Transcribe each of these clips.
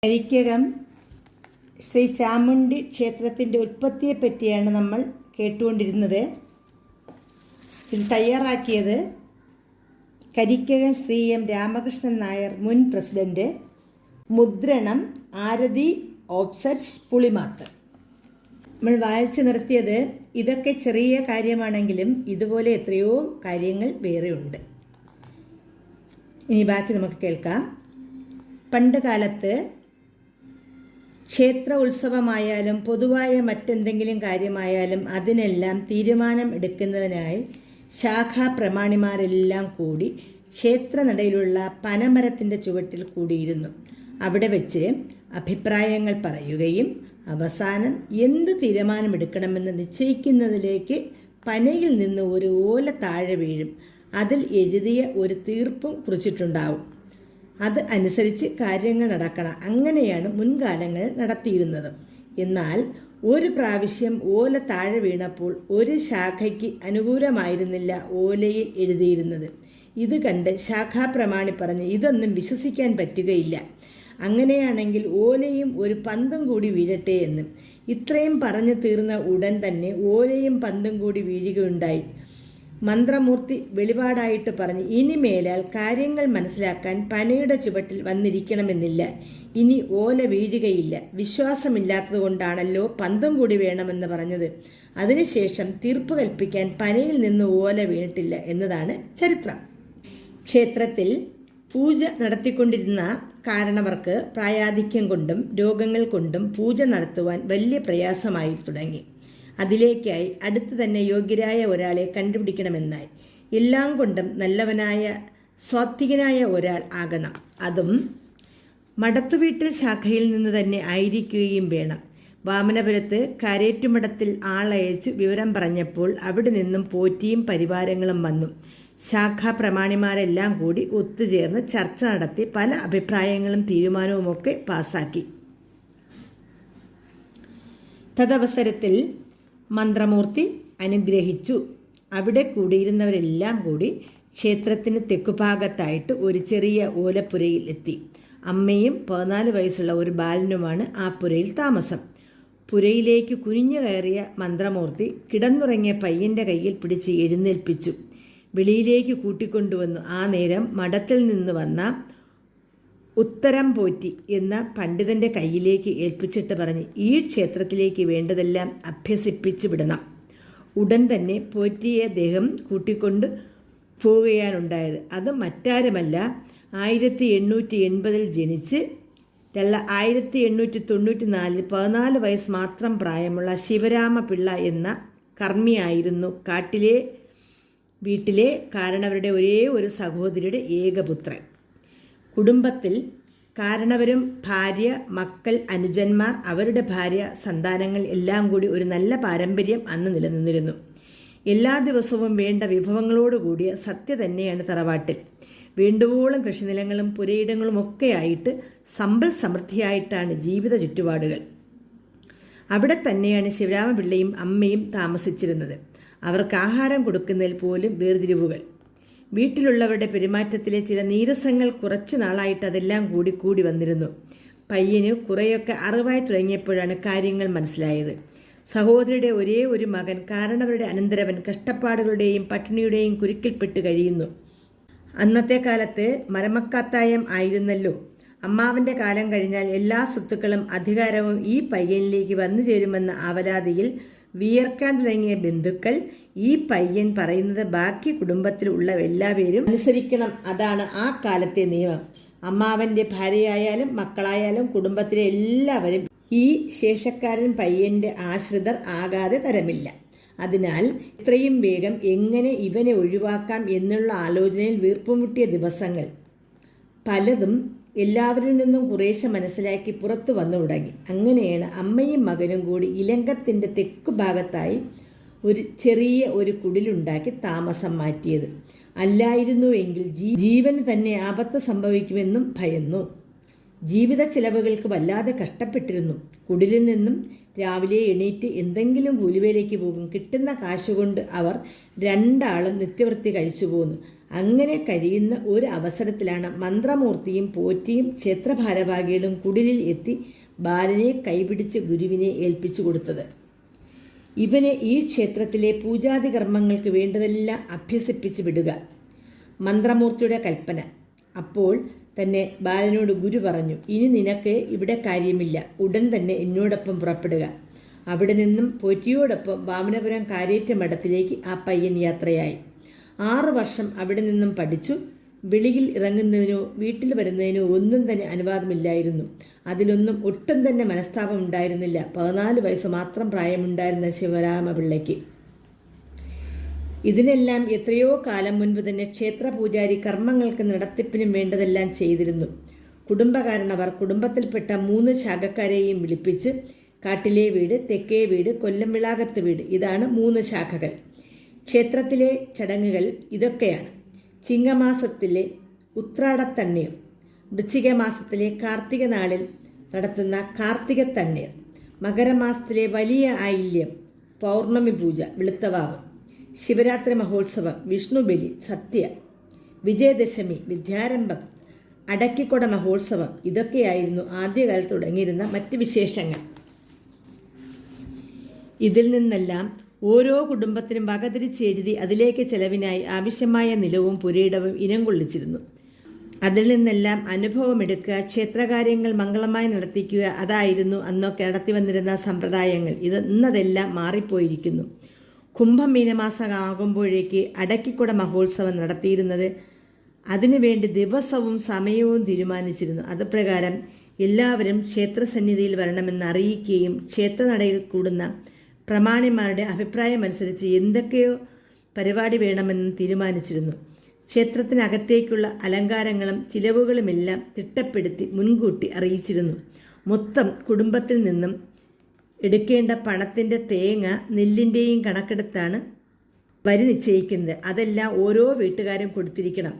കരിക്കകം ശ്രീ ചാമുണ്ഡി ക്ഷേത്രത്തിൻ്റെ ഉൽപ്പത്തിയെ പറ്റിയാണ് നമ്മൾ കേട്ടുകൊണ്ടിരുന്നത്. ഇത് തയ്യാറാക്കിയത് കരിക്കകം ശ്രീ എം രാമകൃഷ്ണൻ നായർ, മുൻ പ്രസിഡന്റ്. മുദ്രണം ആരതി ഓപ്സെറ്റ് പുളിമാത്ത്. നമ്മൾ വായിച്ചു നിർത്തിയത് ഇതൊക്കെ ചെറിയ കാര്യമാണെങ്കിലും ഇതുപോലെ എത്രയോ കാര്യങ്ങൾ വേറെ ഉണ്ട്. ഇനി ബാക്കി നമുക്ക് കേൾക്കാം. പണ്ട് കാലത്ത് ക്ഷേത്ര ഉത്സവമായാലും പൊതുവായ മറ്റെന്തെങ്കിലും കാര്യമായാലും അതിനെല്ലാം തീരുമാനം എടുക്കുന്നതിനായി ശാഖാപ്രമാണിമാരെല്ലാം കൂടി ക്ഷേത്രനടയിലുള്ള പനമരത്തിൻ്റെ ചുവട്ടിൽ കൂടിയിരുന്നു. അവിടെ വെച്ച് അഭിപ്രായങ്ങൾ പറയുകയും അവസാനം എന്ത് തീരുമാനമെടുക്കണമെന്ന് നിശ്ചയിക്കുന്നതിലേക്ക് പനയിൽ നിന്ന് ഒരു ഓല താഴെ വീഴും. അതിൽ എഴുതിയ ഒരു തീർപ്പും കുറിച്ചിട്ടുണ്ടാവും. അത് അനുസരിച്ച് കാര്യങ്ങൾ നടക്കണം. അങ്ങനെയാണ് മുൻകാലങ്ങൾ നടത്തിയിരുന്നത്. എന്നാൽ ഒരു പ്രാവശ്യം ഓല താഴെ വീണപ്പോൾ ഒരു ശാഖയ്ക്ക് അനുകൂലമായിരുന്നില്ല ഓലയിൽ എഴുതിയിരുന്നത്. ഇത് കണ്ട് ശാഖാപ്രമാണി പറഞ്ഞ് ഇതൊന്നും വിശ്വസിക്കാൻ പറ്റുകയില്ല. അങ്ങനെയാണെങ്കിൽ ഓലയും ഒരു പന്തും കൂടി വീഴട്ടെ എന്ന്. ഇത്രയും പറഞ്ഞു തീർന്ന ഉടൻ തന്നെ ഓലയും പന്തും കൂടി വീഴുകയുണ്ടായി. മന്ത്രമൂർത്തി വെളിപാടായിട്ട് പറഞ്ഞ് ഇനിമേലാൽ കാര്യങ്ങൾ മനസ്സിലാക്കാൻ പനയുടെ ചുവട്ടിൽ വന്നിരിക്കണമെന്നില്ല. ഇനി ഓല വീഴുകയില്ല. വിശ്വാസമില്ലാത്തതുകൊണ്ടാണല്ലോ പന്തും കൂടി വേണമെന്ന് പറഞ്ഞത്. അതിനുശേഷം തീർപ്പ് കൽപ്പിക്കാൻ പനയിൽ നിന്ന് ഓല വീണിട്ടില്ല എന്നതാണ് ചരിത്രം. ക്ഷേത്രത്തിൽ പൂജ നടത്തിക്കൊണ്ടിരുന്ന കാരണവർക്ക് പ്രായാധിക്യം കൊണ്ടും രോഗങ്ങൾ കൊണ്ടും പൂജ നടത്തുവാൻ വലിയ പ്രയാസമായി തുടങ്ങി. അതിലേക്കായി അടുത്ത് തന്നെ യോഗ്യരായ ഒരാളെ കണ്ടുപിടിക്കണമെന്നായി. എല്ലാം കൊണ്ടും നല്ലവനായ സ്വാത്വികനായ ഒരാൾ ആകണം. അതും മടത്തുവീട്ടിൽ ശാഖയിൽ നിന്ന് തന്നെ ആയിരിക്കുകയും വേണം. വാമനപുരത്ത് കരേറ്റുമഠത്തിൽ ആളയച്ചു വിവരം പറഞ്ഞപ്പോൾ അവിടെ നിന്നും പോറ്റിയും പരിവാരങ്ങളും വന്നു. ശാഖാ പ്രമാണിമാരെല്ലാം കൂടി ഒത്തുചേർന്ന് ചർച്ച നടത്തി പല അഭിപ്രായങ്ങളും തീരുമാനവുമൊക്കെ പാസാക്കി. തദവസരത്തിൽ മന്ത്രമൂർത്തി അനുഗ്രഹിച്ചു. അവിടെ കൂടിയിരുന്നവരെല്ലാം കൂടി ക്ഷേത്രത്തിന് തെക്കുഭാഗത്തായിട്ട് ഒരു ചെറിയ ഓലപ്പുരയിൽ എത്തി. അമ്മയും 14 വയസ്സുള്ള ഒരു ബാലനുമാണ് ആ പുരയിൽ താമസം. പുരയിലേക്ക് കുനിഞ്ഞു കയറിയ മന്ത്രമൂർത്തി കിടന്നുറങ്ങിയ പയ്യൻ്റെ കയ്യിൽ പിടിച്ച് എഴുന്നേൽപ്പിച്ചു. വെളിയിലേക്ക് കൂട്ടിക്കൊണ്ടുവന്നു. ആ നേരം മഠത്തിൽ നിന്ന് വന്ന ഉത്തരം പോറ്റി എന്ന പണ്ഡിതൻ്റെ കയ്യിലേക്ക് ഏൽപ്പിച്ചിട്ട് പറഞ്ഞ് ഈ ക്ഷേത്രത്തിലേക്ക് വേണ്ടതെല്ലാം അഭ്യസിപ്പിച്ചു വിടണം. ഉടൻ തന്നെ പോറ്റിയെ അദ്ദേഹം കൂട്ടിക്കൊണ്ട് പോവുകയാണുണ്ടായത്. അത് മറ്റാരുമല്ല, 1880 ജനിച്ച് 1894 14 വയസ്സ് മാത്രം പ്രായമുള്ള ശിവരാമപിള്ള എന്ന കർമ്മിയായിരുന്നു. കാട്ടിലെ വീട്ടിലെ കാരണവരുടെ ഒരേ ഒരു സഹോദരിയുടെ ഏകപുത്രൻ. കുടുംബത്തിൽ കാരണവരും ഭാര്യ, മക്കൾ, അനുജന്മാർ, അവരുടെ ഭാര്യ, സന്താനങ്ങൾ എല്ലാം കൂടി ഒരു നല്ല പാരമ്പര്യം അന്ന് നിലനിന്നിരുന്നു. എല്ലാ ദിവസവും വേണ്ട വിഭവങ്ങളോടുകൂടിയ സത്യ തന്നെയാണ് തറവാട്ടിൽ. വേണ്ടുവോളം കൃഷിനിലങ്ങളും പുരയിടങ്ങളും ഒക്കെയായിട്ട് സമ്പൽ സമൃദ്ധിയായിട്ടാണ് ജീവിത ചുറ്റുപാടുകൾ. അവിടെ തന്നെയാണ് ശിവരാമപിള്ളയും അമ്മയും താമസിച്ചിരുന്നത്. അവർക്ക് ആഹാരം കൊടുക്കുന്നതിൽ പോലും വേർതിരിവുകൾ. വീട്ടിലുള്ളവരുടെ പെരുമാറ്റത്തിലെ ചില നീരസങ്ങൾ കുറച്ചു നാളായിട്ട് അതെല്ലാം കൂടി വന്നിരുന്നു. പയ്യന് കുറേയൊക്കെ അറിവായി തുടങ്ങിയപ്പോഴാണ് കാര്യങ്ങൾ മനസ്സിലായത്. സഹോദരിയുടെ ഒരേ ഒരു മകൻ കാരണവരുടെ അനന്തരവൻ കഷ്ടപ്പാടുകളുടെയും പട്ടിണിയുടെയും കുരുക്കിൽപ്പെട്ട് കഴിയുന്നു. അന്നത്തെ കാലത്ത് മരമക്കാത്തായം ആയിരുന്നല്ലോ. അമ്മാവൻ്റെ കാലം കഴിഞ്ഞാൽ എല്ലാ സ്വത്തുക്കളും അധികാരവും ഈ പയ്യനിലേക്ക് വന്നു ചേരുമെന്ന ആവലാതിയിൽ വിയർക്കാൻ തുടങ്ങിയ ബന്ധുക്കൾ ഈ പയ്യൻ പറയുന്നത് ബാക്കി കുടുംബത്തിൽ ഉള്ള എല്ലാവരും അനുസരിക്കണം. അതാണ് ആ കാലത്തെ നിയമം. അമ്മാവൻ്റെ ഭാര്യയായാലും മക്കളായാലും കുടുംബത്തിലെ എല്ലാവരും ഈ ശേഷക്കാരൻ പയ്യൻ്റെ ആശ്രിതർ ആകാതെ തരമില്ല. അതിനാൽ ഇത്രയും വേഗം എങ്ങനെ ഇവനെ ഒഴിവാക്കാം എന്നുള്ള ആലോചനയിൽ വീർപ്പുമുട്ടിയ ദിവസങ്ങൾ പലതും എല്ലാവരിൽ നിന്നും കുറേശ്ശെ മനസ്സിലാക്കി പുറത്തു വന്നു തുടങ്ങി. അങ്ങനെയാണ് അമ്മയും മകനും കൂടി ഇലങ്കത്തിൻ്റെ തെക്കു ഭാഗത്തായി ഒരു ചെറിയ ഒരു കുടിലുണ്ടാക്കി താമസം മാറ്റിയത്. അല്ലായിരുന്നുവെങ്കിൽ ജീവന് തന്നെ ആപത്ത് സംഭവിക്കുമെന്നും ഭയന്നു. ജീവിത ചിലവുകൾക്ക് വല്ലാതെ കഷ്ടപ്പെട്ടിരുന്നു. കുടിലിൽ നിന്നും രാവിലെ എണീറ്റ് എന്തെങ്കിലും കൂലിവേലയ്ക്ക് പോകും. കിട്ടുന്ന കാശുകൊണ്ട് അവർ രണ്ടാളും നിത്യവൃത്തി കഴിച്ചു പോന്നു. അങ്ങനെ കഴിയുന്ന ഒരു അവസരത്തിലാണ് മന്ത്രമൂർത്തിയും പോറ്റിയും ക്ഷേത്രഭാരവാഹികളും കുടിലിൽ എത്തി ബാലനെ കൈപിടിച്ച് ഗുരുവിനെ ഏൽപ്പിച്ചു കൊടുത്തത്. ഇവനെ ഈ ക്ഷേത്രത്തിലെ പൂജാതി കർമ്മങ്ങൾക്ക് വേണ്ടതെല്ലാം അഭ്യസിപ്പിച്ച് വിടുക, മന്ത്രമൂർത്തിയുടെ കൽപ്പന. അപ്പോൾ തന്നെ ബാലനോട് ഗുരു പറഞ്ഞു, ഇനി നിനക്ക് ഇവിടെ കാര്യമില്ല, ഉടൻ തന്നെ എന്നോടൊപ്പം പുറപ്പെടുക. അവിടെ നിന്നും പോറ്റിയോടൊപ്പം വാമനപുരം കാരേറ്റ മഠത്തിലേക്ക് ആ പയ്യൻ യാത്രയായി. 6 വർഷം അവിടെ നിന്നും പഠിച്ചു. വെളിയിൽ ഇറങ്ങുന്നതിനോ വീട്ടിൽ വരുന്നതിനോ ഒന്നും തന്നെ അനുവാദമില്ലായിരുന്നു. അതിലൊന്നും ഒട്ടും തന്നെ മനസ്താപം ഉണ്ടായിരുന്നില്ല. 14 വയസ്സ് മാത്രം പ്രായമുണ്ടായിരുന്ന ശിവരാമപിള്ളയ്ക്ക്. ഇതിനെല്ലാം എത്രയോ കാലം മുൻപ് തന്നെ ക്ഷേത്ര പൂജാരി കർമ്മങ്ങൾക്ക് നടത്തിപ്പിനും വേണ്ടതെല്ലാം ചെയ്തിരുന്നു. കുടുംബകാരണവർ കുടുംബത്തിൽപ്പെട്ട 3 ശാഖക്കാരെയും വിളിപ്പിച്ച് കാട്ടിലെ വീട്, തെക്കേ വീട്, കൊല്ലംവിളാകത്ത് വീട്, ഇതാണ് 3 ശാഖകൾ. ക്ഷേത്രത്തിലെ ചടങ്ങുകൾ ഇതൊക്കെയാണ്: ചിങ്ങമാസത്തിലെ ഉത്രാടത്തണ്ണീർ, വൃശ്ചിക മാസത്തിലെ കാർത്തിക നാളിൽ നടത്തുന്ന കാർത്തിക തണ്ണീർ, മകരമാസത്തിലെ വലിയ ആയില്യം, പൗർണമി പൂജ, വെളുത്തവാവ്, ശിവരാത്രി മഹോത്സവം, വിഷ്ണുബലി, സത്യ, വിജയദശമി, വിദ്യാരംഭം, അടക്കിക്കൊട മഹോത്സവം, ഇതൊക്കെയായിരുന്നു ആദ്യകാലത്ത് തുടങ്ങിയിരുന്ന മറ്റ് വിശേഷങ്ങൾ. ഇതിൽ നിന്നെല്ലാം ഓരോ കുടുംബത്തിനും വകതിരിച്ചെഴുതി അതിലേക്ക് ചെലവിനായി ആവശ്യമായ നിലവും പുരയിടവും ഇനം കൊള്ളിച്ചിരുന്നു. അതിൽ നിന്നെല്ലാം അനുഭവമെടുക്കുക, ക്ഷേത്രകാര്യങ്ങൾ മംഗളമായി നടത്തിക്കുക, അതായിരുന്നു അന്നൊക്കെ നടത്തി വന്നിരുന്ന സമ്പ്രദായങ്ങൾ. ഇന്നതെല്ലാം മാറിപ്പോയിരിക്കുന്നു. കുംഭം മീനമാസമാകുമ്പോഴേക്ക് അടക്കിക്കുട മഹോത്സവം നടത്തിയിരുന്നത്. അതിനുവേണ്ടി ദിവസവും സമയവും തീരുമാനിച്ചിരുന്നു. അതുപ്രകാരം എല്ലാവരും ക്ഷേത്രസന്നിധിയിൽ വരണമെന്ന് അറിയിക്കുകയും ക്ഷേത്രനടയിൽ കൂടുന്ന പ്രമാണിമാരുടെ അഭിപ്രായമനുസരിച്ച് എന്തൊക്കെയോ പരിപാടി വേണമെന്ന് തീരുമാനിച്ചിരുന്നു. ക്ഷേത്രത്തിനകത്തേക്കുള്ള അലങ്കാരങ്ങളും ചിലവുകളുമെല്ലാം തിട്ടപ്പെടുത്തി മുൻകൂട്ടി അറിയിച്ചിരുന്നു. മൊത്തം കുടുംബത്തിൽ നിന്നും എടുക്കേണ്ട പണത്തിൻ്റെ തേങ്ങ, നെല്ലിൻ്റെയും കണക്കെടുത്താണ് വരി നിശ്ചയിക്കുന്നത്. അതെല്ലാം ഓരോ വീട്ടുകാരും കൊടുത്തിരിക്കണം.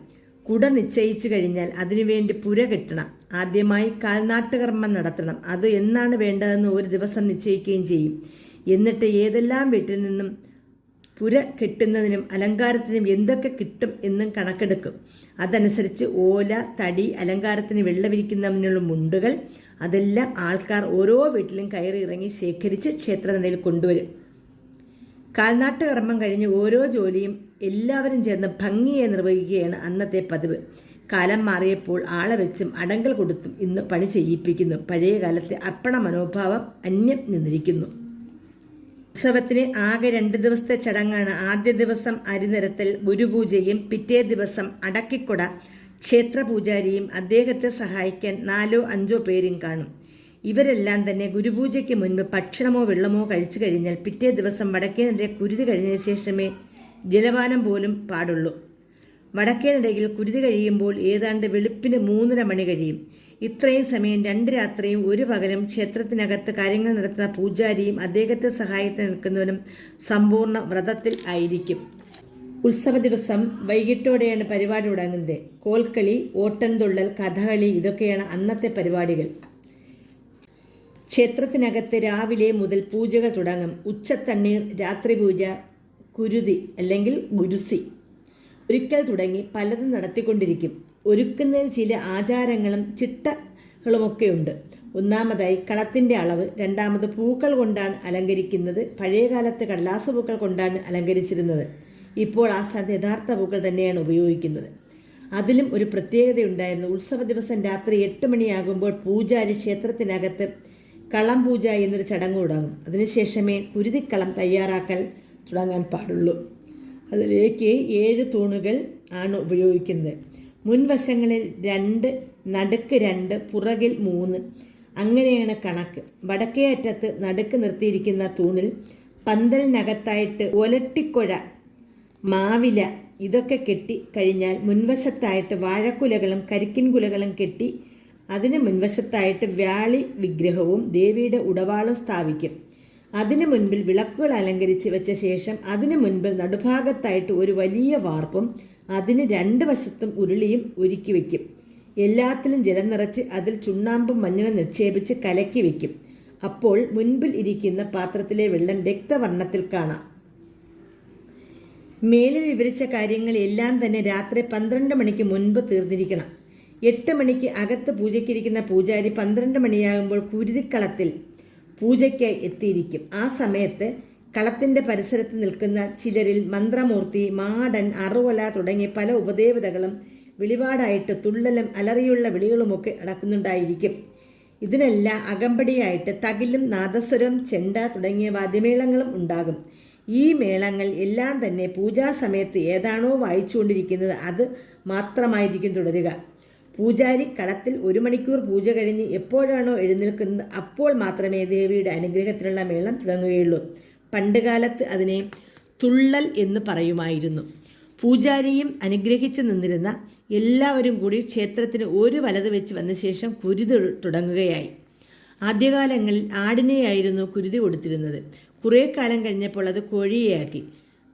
കുട നിശ്ചയിച്ചു കഴിഞ്ഞാൽ അതിനുവേണ്ടി പുര കെട്ടണം. ആദ്യമായി കാൽനാട്ടുകർമ്മം നടത്തണം. അത് എന്നാണ് വേണ്ടതെന്ന് ഒരു ദിവസം നിശ്ചയിക്കുകയും ചെയ്യും. എന്നിട്ട് ഏതെല്ലാം വീട്ടിൽ നിന്നും പുര കെട്ടുന്നതിനും അലങ്കാരത്തിനും എന്തൊക്കെ കിട്ടും എന്നും കണക്കെടുക്കും. അതനുസരിച്ച് ഓല, തടി, അലങ്കാരത്തിന് വെള്ളവിരിക്കുന്നതിനുള്ള മുണ്ടുകൾ, അതെല്ലാം ആൾക്കാർ ഓരോ വീട്ടിലും കയറി ഇറങ്ങി ശേഖരിച്ച് ക്ഷേത്രനടയിൽ കൊണ്ടുവരും. കാൽനാട്ട് കർമ്മം കഴിഞ്ഞ് ഓരോ ജോലിയും എല്ലാവരും ചേർന്ന് ഭംഗിയെ നിർവഹിക്കുകയാണ് അന്നത്തെ പതിവ്. കാലം മാറിയപ്പോൾ ആളെ വെച്ചും അടങ്കൽ കൊടുത്തും ഇന്ന് പണി ചെയ്യിപ്പിക്കുന്നു. പഴയ കാലത്തെ അർപ്പണ മനോഭാവം അന്യം നിന്നിരിക്കുന്നു. ഉത്സവത്തിന് ആകെ 2 ദിവസത്തെ ചടങ്ങാണ്. ആദ്യ ദിവസം അരിനിരത്തൽ, ഗുരുപൂജയും പിറ്റേ ദിവസം അടക്കിക്കൊട. ക്ഷേത്രപൂജാരിയും അദ്ദേഹത്തെ സഹായിക്കാൻ 4-5 പേരും കാണും. ഇവരെല്ലാം തന്നെ ഗുരുപൂജയ്ക്ക് മുൻപ് ഭക്ഷണമോ വെള്ളമോ കഴിച്ചു കഴിഞ്ഞാൽ പിറ്റേ ദിവസം വടക്കേനടയെ കുരുതി കഴിഞ്ഞതിന് ശേഷമേ ജലപാനം പോലും പാടുള്ളൂ. വടക്കേനടയിൽ കുരുതി കഴിയുമ്പോൾ ഏതാണ്ട് വെളുപ്പിന് 3:30 മണി കഴിയും. ഇത്രയും സമയം 2 രാത്രിയും 1 പകലും ക്ഷേത്രത്തിനകത്ത് കാര്യങ്ങൾ നടത്തുന്ന പൂജാരിയും അദ്ദേഹത്തെ സഹായത്തിന് നിൽക്കുന്നവരും സമ്പൂർണ്ണ വ്രതത്തിൽ ആയിരിക്കും. ഉത്സവ ദിവസം വൈകിട്ടോടെയാണ് പരിപാടി തുടങ്ങുന്നത്. കോൽക്കളി, ഓട്ടൻതുള്ളൽ, കഥകളി, ഇതൊക്കെയാണ് അന്നത്തെ പരിപാടികൾ. ക്ഷേത്രത്തിനകത്ത് രാവിലെ മുതൽ പൂജകൾ തുടങ്ങും. ഉച്ചത്തണ്ണീർ, രാത്രി പൂജ, കുരുതി അല്ലെങ്കിൽ ഗുരുസി, ഒരിക്കൽ തുടങ്ങി പലതും നടത്തിക്കൊണ്ടിരിക്കും. ഒരുക്കുന്നതിൽ ചില ആചാരങ്ങളും ചിട്ടകളുമൊക്കെയുണ്ട്. ഒന്നാമതായി കളത്തിൻ്റെ അളവ്, രണ്ടാമത് പൂക്കൾ കൊണ്ടാണ് അലങ്കരിക്കുന്നത്. പഴയകാലത്ത് കടലാസ് പൂക്കൾ കൊണ്ടാണ് അലങ്കരിച്ചിരുന്നത്. ഇപ്പോൾ ആ സ്ഥാനത്ത് യഥാർത്ഥ പൂക്കൾ തന്നെയാണ് ഉപയോഗിക്കുന്നത്. അതിലും ഒരു പ്രത്യേകതയുണ്ടായിരുന്നു. ഉത്സവ ദിവസം രാത്രി 8 മണിയാകുമ്പോൾ പൂജാരി ക്ഷേത്രത്തിനകത്ത് കളം പൂജ എന്നൊരു ചടങ്ങ് തുടങ്ങും. അതിനുശേഷമേ കുരുതിക്കളം തയ്യാറാക്കൽ തുടങ്ങാൻ പാടുള്ളൂ. അതിലേക്ക് 7 തൂണുകൾ ആണ് ഉപയോഗിക്കുന്നത്. മുൻവശങ്ങളിൽ 2, നടുക്ക് 2, പുറകിൽ 3, അങ്ങനെയാണ് കണക്ക്. വടക്കേ അറ്റത്ത് നടുക്ക് നിർത്തിയിരിക്കുന്ന തൂണിൽ പന്തലിനകത്തായിട്ട് ഒലട്ടിക്കൊഴ, മാവില, ഇതൊക്കെ കെട്ടി കഴിഞ്ഞാൽ മുൻവശത്തായിട്ട് വാഴക്കുലകളും കരിക്കിൻ കുലകളും കെട്ടി അതിന് മുൻവശത്തായിട്ട് വ്യാളി വിഗ്രഹവും ദേവിയുടെ ഉടവാളും സ്ഥാപിക്കും. അതിനു മുൻപിൽ വിളക്കുകൾ അലങ്കരിച്ച് വെച്ച ശേഷം അതിനു മുൻപിൽ നടുഭാഗത്തായിട്ട് ഒരു വലിയ വാർപ്പും അതിന് 2 വശത്തും ഉരുളിയും ഒരുക്കി വയ്ക്കും. എല്ലാത്തിലും ജലം നിറച്ച് അതിൽ ചുണ്ണാമ്പും മഞ്ഞളും നിക്ഷേപിച്ച് കലക്കി വയ്ക്കും. അപ്പോൾ മുൻപിൽ ഇരിക്കുന്ന പാത്രത്തിലെ വെള്ളം രക്തവർണ്ണത്തിൽ കാണാം. മേലിൽ വിവരിച്ച കാര്യങ്ങൾ എല്ലാം തന്നെ രാത്രി 12 മണിക്ക് മുൻപ് തീർന്നിരിക്കണം. 8 മണിക്ക് അകത്ത് പൂജയ്ക്കിരിക്കുന്ന പൂജാരി 12 മണിയാകുമ്പോൾ കുരുതിക്കളത്തിൽ പൂജയ്ക്കായി എത്തിയിരിക്കും. ആ സമയത്ത് കളത്തിൻ്റെ പരിസരത്ത് നിൽക്കുന്ന ചിലരിൽ മന്ത്രമൂർത്തി, മാടൻ, അറുവല തുടങ്ങിയ പല ഉപദേവതകളും വെളിപാടായിട്ട് തുള്ളലും അലറിയുള്ള വിളികളുമൊക്കെ നടക്കുന്നുണ്ടായിരിക്കും. ഇതിനെല്ലാം അകമ്പടിയായിട്ട് തകിലും നാദസ്വരം, ചെണ്ട തുടങ്ങിയ വാദ്യമേളങ്ങളും ഉണ്ടാകും. ഈ മേളങ്ങൾ എല്ലാം തന്നെ പൂജാസമയത്ത് ഏതാണോ വായിച്ചുകൊണ്ടിരിക്കുന്നത് അത് മാത്രമായിരിക്കും തുടരുക. പൂജാരി കളത്തിൽ 1 മണിക്കൂർ പൂജ കഴിഞ്ഞ് എപ്പോഴാണോ എഴുന്നേൽക്കുന്നത് അപ്പോൾ മാത്രമേ ദേവിയുടെ അനുഗ്രഹത്തിനുള്ള മേളം തുടങ്ങുകയുള്ളൂ. പണ്ടുകാലത്ത് അതിനെ തുള്ളൽ എന്ന് പറയുമായിരുന്നു. പൂജാരിയും അനുഗ്രഹിച്ചു നിന്നിരുന്ന എല്ലാവരും കൂടി ക്ഷേത്രത്തിന് ഒരു വലത് വെച്ച് വന്ന ശേഷം കുരുതി തുടങ്ങുകയായി. ആദ്യകാലങ്ങളിൽ ആടിനെയായിരുന്നു കുരുതി കൊടുത്തിരുന്നത്. കുറേ കാലം കഴിഞ്ഞപ്പോൾ അത് കോഴിയെയാക്കി.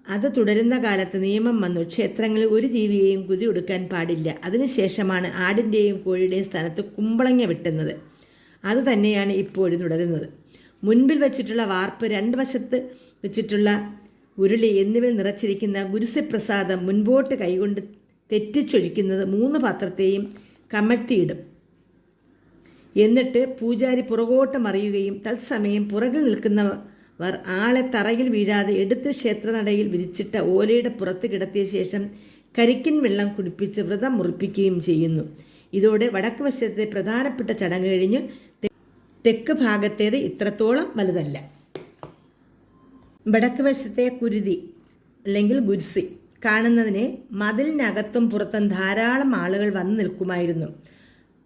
അത് തുടരുന്ന കാലത്ത് നിയമം വന്നു, ക്ഷേത്രങ്ങളിൽ ഒരു ജീവിയെയും കുരുതി കൊടുക്കാൻ പാടില്ല. അതിനുശേഷമാണ് ആടിൻ്റെയും കോഴിയുടെയും സ്ഥാനത്ത് കുമ്പളങ്ങ വെട്ടുന്നത്. അത് തന്നെയാണ് ഇപ്പോഴും തുടരുന്നത്. മുൻപിൽ വച്ചിട്ടുള്ള വാർപ്പ്, 2 വശത്ത് വെച്ചിട്ടുള്ള ഉരുളി എന്നിവയിൽ നിറച്ചിരിക്കുന്ന ഗുരുസ്യപ്രസാദം മുൻപോട്ട് കൈകൊണ്ട് തെറ്റിച്ചൊഴിക്കുന്നത് 3 പാത്രത്തെയും കമഴ്ത്തിയിടും. എന്നിട്ട് പൂജാരി പുറകോട്ട് മറിയുകയും തത്സമയം പുറകിൽ നിൽക്കുന്നവർ ആളെ തറയിൽ വീഴാതെ എടുത്ത് ക്ഷേത്രനടയിൽ വിരിച്ചിട്ട ഓലയുടെ പുറത്ത് കിടത്തിയ ശേഷം കരിക്കിൻ വെള്ളം കുടിപ്പിച്ച് വ്രതം മുറിപ്പിക്കുകയും ചെയ്യുന്നു. ഇതോടെ വടക്ക് വശത്തെ പ്രധാനപ്പെട്ട ചടങ്ങ് കഴിഞ്ഞ് തെക്ക് ഭാഗത്തേത് ഇത്രത്തോളം വലുതല്ല. വടക്ക് വശത്തെ കുരുതി അല്ലെങ്കിൽ ഗുരുസി കാണുന്നതിന് മതിലിനകത്തും പുറത്തും ധാരാളം ആളുകൾ വന്നു നിൽക്കുമായിരുന്നു.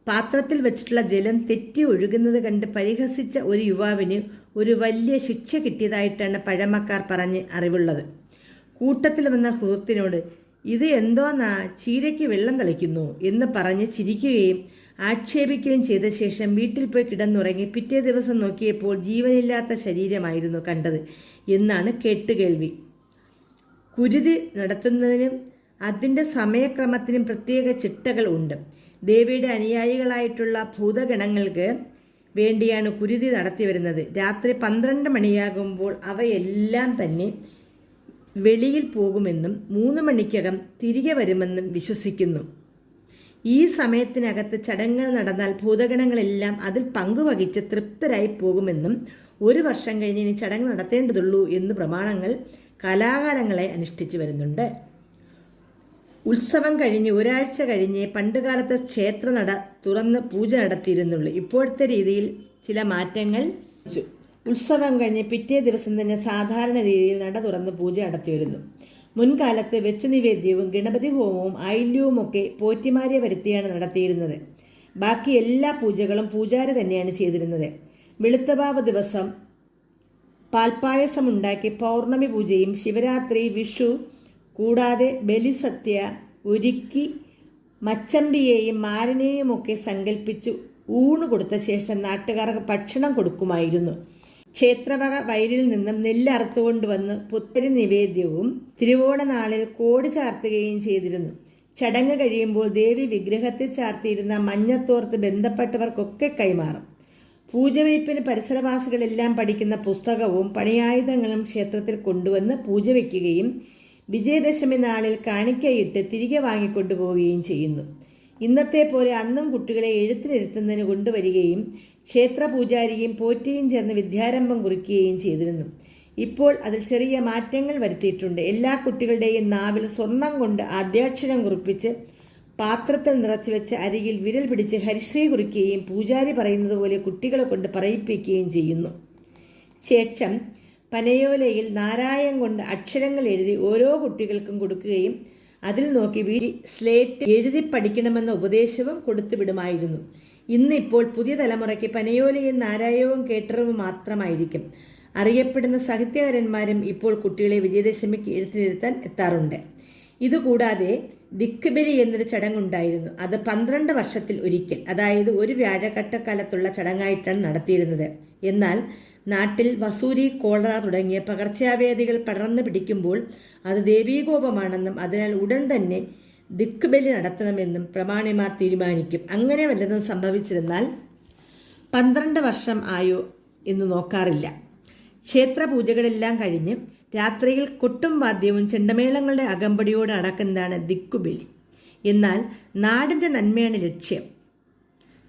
പാത്രത്തിൽ വെച്ചിട്ടുള്ള ജലം തെറ്റി ഒഴുകുന്നത് കണ്ട് പരിഹസിച്ച ഒരു യുവാവിന് ഒരു വലിയ ശിക്ഷ കിട്ടിയതായിട്ടാണ് പഴമക്കാർ പറഞ്ഞ് അറിവുള്ളത്. കൂട്ടത്തിൽ വന്ന സുഹൃത്തിനോട് ഇത് എന്തോന്നാ, ചീരയ്ക്ക് വെള്ളം തളിക്കുന്നു എന്ന് പറഞ്ഞ് ചിരിക്കുകയും ആക്ഷേപിക്കുകയും ചെയ്ത ശേഷം വീട്ടിൽ പോയി കിടന്നുറങ്ങി പിറ്റേ ദിവസം നോക്കിയപ്പോൾ ജീവനില്ലാത്ത ശരീരമായിരുന്നു കണ്ടത് എന്നാണ് കേട്ടുകേൾവി. കുരുതി നടത്തുന്നതിനും അതിൻ്റെ സമയക്രമത്തിനും പ്രത്യേക ചിട്ടകൾ ഉണ്ട്. ദേവിയുടെ അനുയായികളായിട്ടുള്ള ഭൂതഗണങ്ങൾക്ക് വേണ്ടിയാണ് കുരുതി നടത്തി വരുന്നത്. രാത്രി 12 മണിയാകുമ്പോൾ അവയെല്ലാം തന്നെ വെളിയിൽ പോകുമെന്നും 3 മണിക്കകം തിരികെ വരുമെന്നും വിശ്വസിക്കുന്നു. ഈ സമയത്തിനകത്ത് ചടങ്ങുകൾ നടന്നാൽ ഭൂതഗണങ്ങളെല്ലാം അതിൽ പങ്കുവഹിച്ച് തൃപ്തരായി പോകുമെന്നും 1 വർഷം കഴിഞ്ഞ് ഇനി ചടങ്ങ് നടത്തേണ്ടതുള്ളൂ എന്ന് പ്രമാണങ്ങൾ കലാകാലങ്ങളെ അനുഷ്ഠിച്ചു വരുന്നുണ്ട്. ഉത്സവം കഴിഞ്ഞ് ഒരാഴ്ച കഴിഞ്ഞ് പണ്ടുകാലത്ത് ക്ഷേത്ര തുറന്ന് പൂജ നടത്തിയിരുന്നുള്ളൂ. ഇപ്പോഴത്തെ രീതിയിൽ ചില മാറ്റങ്ങൾ. ഉത്സവം കഴിഞ്ഞ് പിറ്റേ ദിവസം തന്നെ സാധാരണ രീതിയിൽ നട തുറന്ന് പൂജ നടത്തി വരുന്നു. മുൻകാലത്ത് വെച്ച് നിവേദ്യവും ഗണപതി ഹോമവും ആയില്യവുമൊക്കെ പോറ്റിമാരെ വരുത്തിയാണ് നടത്തിയിരുന്നത്. ബാക്കി എല്ലാ പൂജകളും പൂജാരി തന്നെയാണ് ചെയ്തിരുന്നത്. വെളുത്തവാവ് ദിവസം പാൽപ്പായസം ഉണ്ടാക്കി പൗർണമി പൂജയും ശിവരാത്രി, വിഷു കൂടാതെ ബലിസദ്യ ഒരുക്കി മച്ചമ്പിയെയും മാരനെയുമൊക്കെ സങ്കല്പിച്ച് ഊണ് കൊടുത്ത ശേഷം നാട്ടുകാർക്ക് ഭക്ഷണം കൊടുക്കുമായിരുന്നു. ക്ഷേത്രവക വയലിൽ നിന്നും നെല്ല് അറുത്തുകൊണ്ടുവന്ന് പുത്തരി നിവേദ്യവും തിരുവോണനാളിൽ കോടി ചാർത്തുകയും ചെയ്തിരുന്നു. ചടങ്ങ് കഴിയുമ്പോൾ ദേവി വിഗ്രഹത്തിൽ ചാർത്തിയിരുന്ന മഞ്ഞത്തോർത്ത് ബന്ധപ്പെട്ടവർക്കൊക്കെ കൈമാറും. പൂജവയ്പ്പിന് പരിസരവാസികളെല്ലാം പഠിക്കുന്ന പുസ്തകവും പണിയായുധങ്ങളും ക്ഷേത്രത്തിൽ കൊണ്ടുവന്ന് പൂജ വയ്ക്കുകയും വിജയദശമി നാളിൽ കാണിക്കയിട്ട് തിരികെ വാങ്ങിക്കൊണ്ടുപോവുകയും ചെയ്യുന്നു. ഇന്നത്തെ പോലെ അന്നും കുട്ടികളെ എഴുത്തിനിരുത്തുന്നതിന് കൊണ്ടുവരികയും ക്ഷേത്ര പൂജാരിയും പോറ്റിയും ചേർന്ന് വിദ്യാരംഭം കുറിക്കുകയും ചെയ്തിരുന്നു. ഇപ്പോൾ അതിൽ ചെറിയ മാറ്റങ്ങൾ വരുത്തിയിട്ടുണ്ട്. എല്ലാ കുട്ടികളുടെയും നാവിൽ സ്വർണം കൊണ്ട് ആദ്യാക്ഷരം കുറിപ്പിച്ച് പാത്രത്തിൽ നിറച്ചു വെച്ച് അരികിൽ വിരൽ പിടിച്ച് ഹരിശ്രീ കുറിക്കുകയും പൂജാരി പറയുന്നത് പോലെ കുട്ടികളെ കൊണ്ട് പറയിപ്പിക്കുകയും ചെയ്യുന്നു. ശേഷം പനയോലയിൽ നാരായം കൊണ്ട് അക്ഷരങ്ങൾ എഴുതി ഓരോ കുട്ടികൾക്കും കൊടുക്കുകയും അതിൽ നോക്കി സ്ലേറ്റ് എഴുതി പഠിക്കണമെന്ന ഉപദേശവും കൊടുത്തുവിടുമായിരുന്നു. ഇന്നിപ്പോൾ പുതിയ തലമുറയ്ക്ക് പനയോലയും നാരായവും കേട്ടറിവ് മാത്രമായിരിക്കും. അറിയപ്പെടുന്ന സാഹിത്യകാരന്മാരും ഇപ്പോൾ കുട്ടികളെ വിജയദശമിക്ക് എഴുത്തിനിരുത്താൻ എത്താറുണ്ട്. ഇതുകൂടാതെ ദിക്ബലി എന്നൊരു ചടങ്ങുണ്ടായിരുന്നു. അത് 12 വർഷത്തിൽ ഒരിക്കൽ, അതായത് ഒരു വ്യാഴക്കട്ടക്കാലത്തുള്ള ചടങ്ങായിട്ടാണ് നടത്തിയിരുന്നത്. എന്നാൽ നാട്ടിൽ വസൂരി, കോളറ തുടങ്ങിയ പകർച്ചവ്യാധികൾ പടർന്നു പിടിക്കുമ്പോൾ അത് ദേവീകോപമാണെന്നും അതിനാൽ ഉടൻ തന്നെ ദിക്ബലി നടത്തണമെന്നും പ്രമാണിമാർ തീരുമാനിക്കും. അങ്ങനെ വല്ലതും സംഭവിച്ചിരുന്നാൽ 12 വർഷം ആയോ എന്ന് നോക്കാറില്ല. ക്ഷേത്ര പൂജകളെല്ലാം കഴിഞ്ഞ് രാത്രിയിൽ കൊട്ടും വാദ്യവും ചെണ്ടമേളങ്ങളുടെ അകമ്പടിയോടെ നടക്കുന്നതാണ് ദിക്കുബലി. എന്നാൽ നാടിൻ്റെ നന്മയാണ് ലക്ഷ്യം.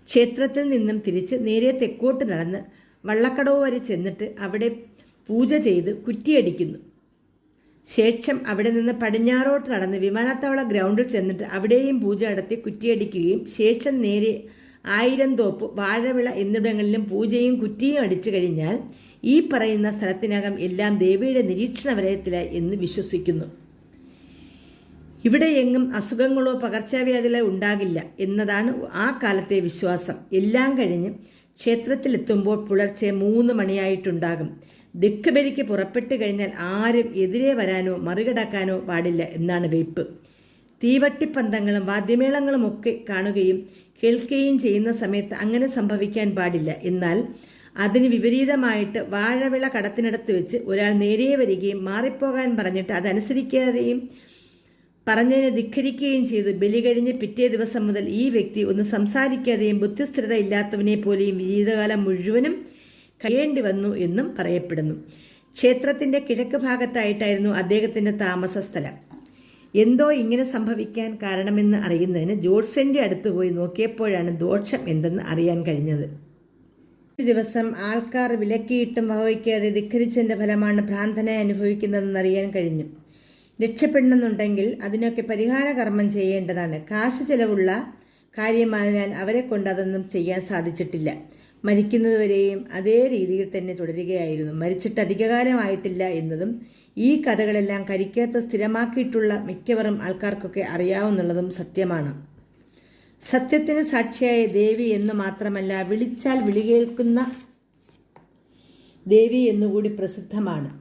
ക്ഷേത്രത്തിൽ നിന്നും തിരിച്ച് നേരെ തെക്കോട്ട് നടന്ന് വള്ളക്കടവ് വരെ ചെന്നിട്ട് അവിടെ പൂജ ചെയ്ത് കുറ്റിയടിക്കുന്നു. ശേഷം അവിടെ നിന്ന് പടിഞ്ഞാറോട്ട് നടന്ന് വിമാനത്താവള ഗ്രൗണ്ടിൽ ചെന്നിട്ട് അവിടെയും പൂജ നടത്തി കുറ്റിയടിക്കുകയും ശേഷം നേരെ ആയിരംതോപ്പ്, വാഴവിള എന്നിവിടങ്ങളിലും പൂജയും കുറ്റിയും അടിച്ചു കഴിഞ്ഞാൽ ഈ പറയുന്ന സ്ഥലത്തിനകം എല്ലാം ദേവിയുടെ നിരീക്ഷണ വലയത്തിലായി എന്ന് വിശ്വസിക്കുന്നു. ഇവിടെ എങ്ങും അസുഖങ്ങളോ പകർച്ചവ്യാധികളോ ഉണ്ടാകില്ല എന്നതാണ് ആ കാലത്തെ വിശ്വാസം. എല്ലാം കഴിഞ്ഞ് ക്ഷേത്രത്തിലെത്തുമ്പോൾ പുലർച്ചെ 3 മണിയായിട്ടുണ്ടാകും. ദിക്കുബലിക്ക് പുറപ്പെട്ടു കഴിഞ്ഞാൽ ആരും എതിരെ വരാനോ മറികടക്കാനോ പാടില്ല എന്നാണ് വെയ്പ്പ്. തീവട്ടിപ്പന്തങ്ങളും വാദ്യമേളങ്ങളും ഒക്കെ കാണുകയും കേൾക്കുകയും ചെയ്യുന്ന സമയത്ത് അങ്ങനെ സംഭവിക്കാൻ പാടില്ല. എന്നാൽ അതിന് വിപരീതമായിട്ട് വാഴവിള കടത്തിനടുത്ത് വെച്ച് ഒരാൾ നേരെ വരികയും മാറിപ്പോകാൻ പറഞ്ഞിട്ട് അതനുസരിക്കാതെയും പറഞ്ഞതിനെ ധിക്കരിക്കുകയും ചെയ്തു ബലി കഴിഞ്ഞ് പിറ്റേ ദിവസം മുതൽ ഈ വ്യക്തി ഒന്ന് സംസാരിക്കാതെയും ബുദ്ധിസ്ഥിരത ഇല്ലാത്തവനെ പോലെയും ജീവിതകാലം മുഴുവനും കഴിയേണ്ടി വന്നു എന്നും പറയപ്പെടുന്നു. ക്ഷേത്രത്തിൻ്റെ കിഴക്ക് ഭാഗത്തായിട്ടായിരുന്നു അദ്ദേഹത്തിൻ്റെ താമസ സ്ഥലം. എന്തോ ഇങ്ങനെ സംഭവിക്കാൻ കാരണമെന്ന് അറിയുന്നതിന് ജോത്സ്യൻ്റെ അടുത്ത് പോയി നോക്കിയപ്പോഴാണ് ദോഷം എന്തെന്ന് അറിയാൻ കഴിഞ്ഞത്. ഒരു ദിവസം ആൾക്കാർ വിലക്കിയിട്ടും വഹിക്കാതെ ധിക്കരിച്ചതിൻ്റെ ഫലമാണ് ഭ്രാന്തനായി അനുഭവിക്കുന്നതെന്ന് അറിയാൻ കഴിഞ്ഞു. രക്ഷപ്പെടണമെന്നുണ്ടെങ്കിൽ അതിനൊക്കെ പരിഹാര കർമ്മം ചെയ്യേണ്ടതാണ്. കാശ് ചെലവുള്ള കാര്യമായതിനാൽ അവരെ കൊണ്ട് അതൊന്നും ചെയ്യാൻ സാധിച്ചിട്ടില്ല. മരിക്കുന്നതുവരെയും അതേ രീതിയിൽ തന്നെ തുടരുകയായിരുന്നു. മരിച്ചിട്ട് അധികകാലമായിട്ടില്ല എന്നതും ഈ കഥകളെല്ലാം കരിക്കകത്ത് സ്ഥിരമാക്കിയിട്ടുള്ള മിക്കവരും ആൾക്കാർക്കൊക്കെ അറിയാവുന്നുള്ളതും സത്യമാണ്. സത്യത്തിന് സാക്ഷിയായ ദേവി എന്ന് മാത്രമല്ല, വിളിച്ചാൽ വിളികേൾക്കുന്ന ദേവി എന്നുകൂടി പ്രസിദ്ധമാണ്.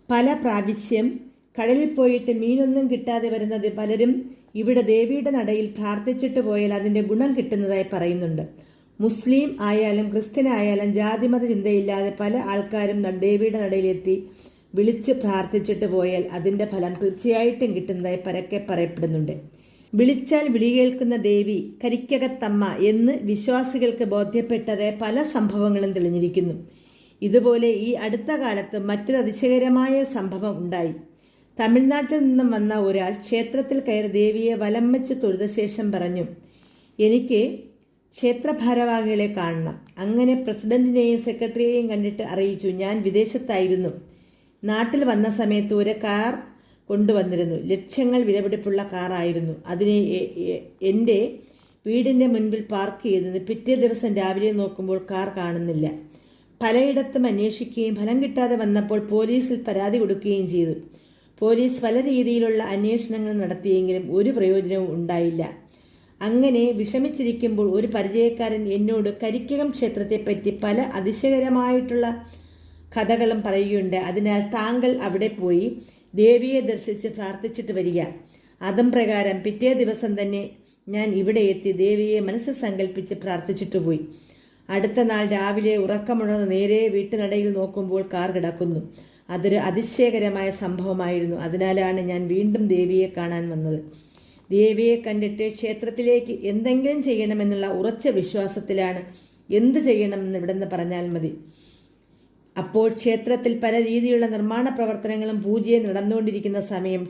പല പ്രാവശ്യം കടലിൽ പോയിട്ട് മീനൊന്നും കിട്ടാതെ വരുന്നത് പലരും ഇവിടെ ദേവിയുടെ നടയിൽ പ്രാർത്ഥിച്ചിട്ട് പോയാൽ അതിൻ്റെ ഗുണം കിട്ടുന്നതായി പറയുന്നുണ്ട്. മുസ്ലിം ആയാലും ക്രിസ്ത്യൻ ആയാലും ജാതിമത ചിന്തയില്ലാതെ പല ആൾക്കാരും ദേവിയുടെ നടയിലെത്തി വിളിച്ച് പ്രാർത്ഥിച്ചിട്ട് പോയാൽ അതിൻ്റെ ഫലം തീർച്ചയായിട്ടും കിട്ടുന്നതായി പരക്കെ പറയപ്പെടുന്നുണ്ട്. വിളിച്ചാൽ വിളി കേൾക്കുന്ന ദേവി കരിക്കകത്തമ്മ എന്ന് വിശ്വാസികൾക്ക് ബോധ്യപ്പെട്ടത് പല സംഭവങ്ങളും തെളിഞ്ഞിരിക്കുന്നു. ഇതുപോലെ ഈ അടുത്ത കാലത്ത് മറ്റൊരു അതിശയകരമായ സംഭവം ഉണ്ടായി. തമിഴ്നാട്ടിൽ നിന്നും വന്ന ഒരാൾ ക്ഷേത്രത്തിൽ കയറി ദേവിയെ വലം വെച്ച് തൊഴുത ശേഷം പറഞ്ഞു, എനിക്ക് ക്ഷേത്ര ഭാരവാഹികളെ കാണണം. അങ്ങനെ പ്രസിഡന്റിനെയും സെക്രട്ടറിയെയും കണ്ടിട്ട് അറിയിച്ചു. ഞാൻ വിദേശത്തായിരുന്നു. നാട്ടിൽ വന്ന സമയത്ത് ഒരു കാർ കൊണ്ടുവന്നിരുന്നു. ലക്ഷങ്ങൾ വിലപിടിപ്പുള്ള കാറായിരുന്നു. അതിനെ എൻ്റെ വീടിൻ്റെ മുൻപിൽ പാർക്ക് ചെയ്തിരുന്നു. പിറ്റേ ദിവസം രാവിലെ നോക്കുമ്പോൾ കാർ കാണുന്നില്ല. പലയിടത്തും അന്വേഷിക്കുകയും ഫലം കിട്ടാതെ വന്നപ്പോൾ പോലീസിൽ പരാതി കൊടുക്കുകയും ചെയ്തു. പോലീസ് പല രീതിയിലുള്ള അന്വേഷണങ്ങൾ നടത്തിയെങ്കിലും ഒരു പ്രയോജനവും ഉണ്ടായില്ല. അങ്ങനെ വിഷമിച്ചിരിക്കുമ്പോൾ ഒരു പരിചയക്കാരൻ എന്നോട് കരിക്കകം ക്ഷേത്രത്തെപ്പറ്റി പല അതിശയകരമായിട്ടുള്ള കഥകളും പറയുകയുണ്ട്. അതിനാൽ താങ്കൾ അവിടെ പോയി ദേവിയെ ദർശിച്ച് പ്രാർത്ഥിച്ചിട്ട് വരിക. അതും പ്രകാരം പിറ്റേ ദിവസം തന്നെ ഞാൻ ഇവിടെ എത്തി ദേവിയെ മനസ്സിൽ സങ്കല്പിച്ച് പ്രാർത്ഥിച്ചിട്ട് പോയി. അടുത്ത നാൾ രാവിലെ ഉറക്കമുണർന്ന് നേരെ വീട്ടുനടയിൽ നോക്കുമ്പോൾ കാർ കിടക്കുന്നു. അതൊരു അതിശയകരമായ സംഭവമായിരുന്നു. അതിനാലാണ് ഞാൻ വീണ്ടും ദേവിയെ കാണാൻ വന്നത്. ദേവിയെ കണ്ടിട്ട് ക്ഷേത്രത്തിലേക്ക് എന്തെങ്കിലും ചെയ്യണമെന്നുള്ള ഉറച്ച വിശ്വാസത്തിലാണ്. എന്ത് ചെയ്യണമെന്ന് ഇവിടെ നിന്ന് പറഞ്ഞാൽ മതി. അപ്പോൾ ക്ഷേത്രത്തിൽ പല രീതിയിലുള്ള നിർമ്മാണ പ്രവർത്തനങ്ങളും പൂജയും നടന്നുകൊണ്ടിരിക്കുന്ന സമയം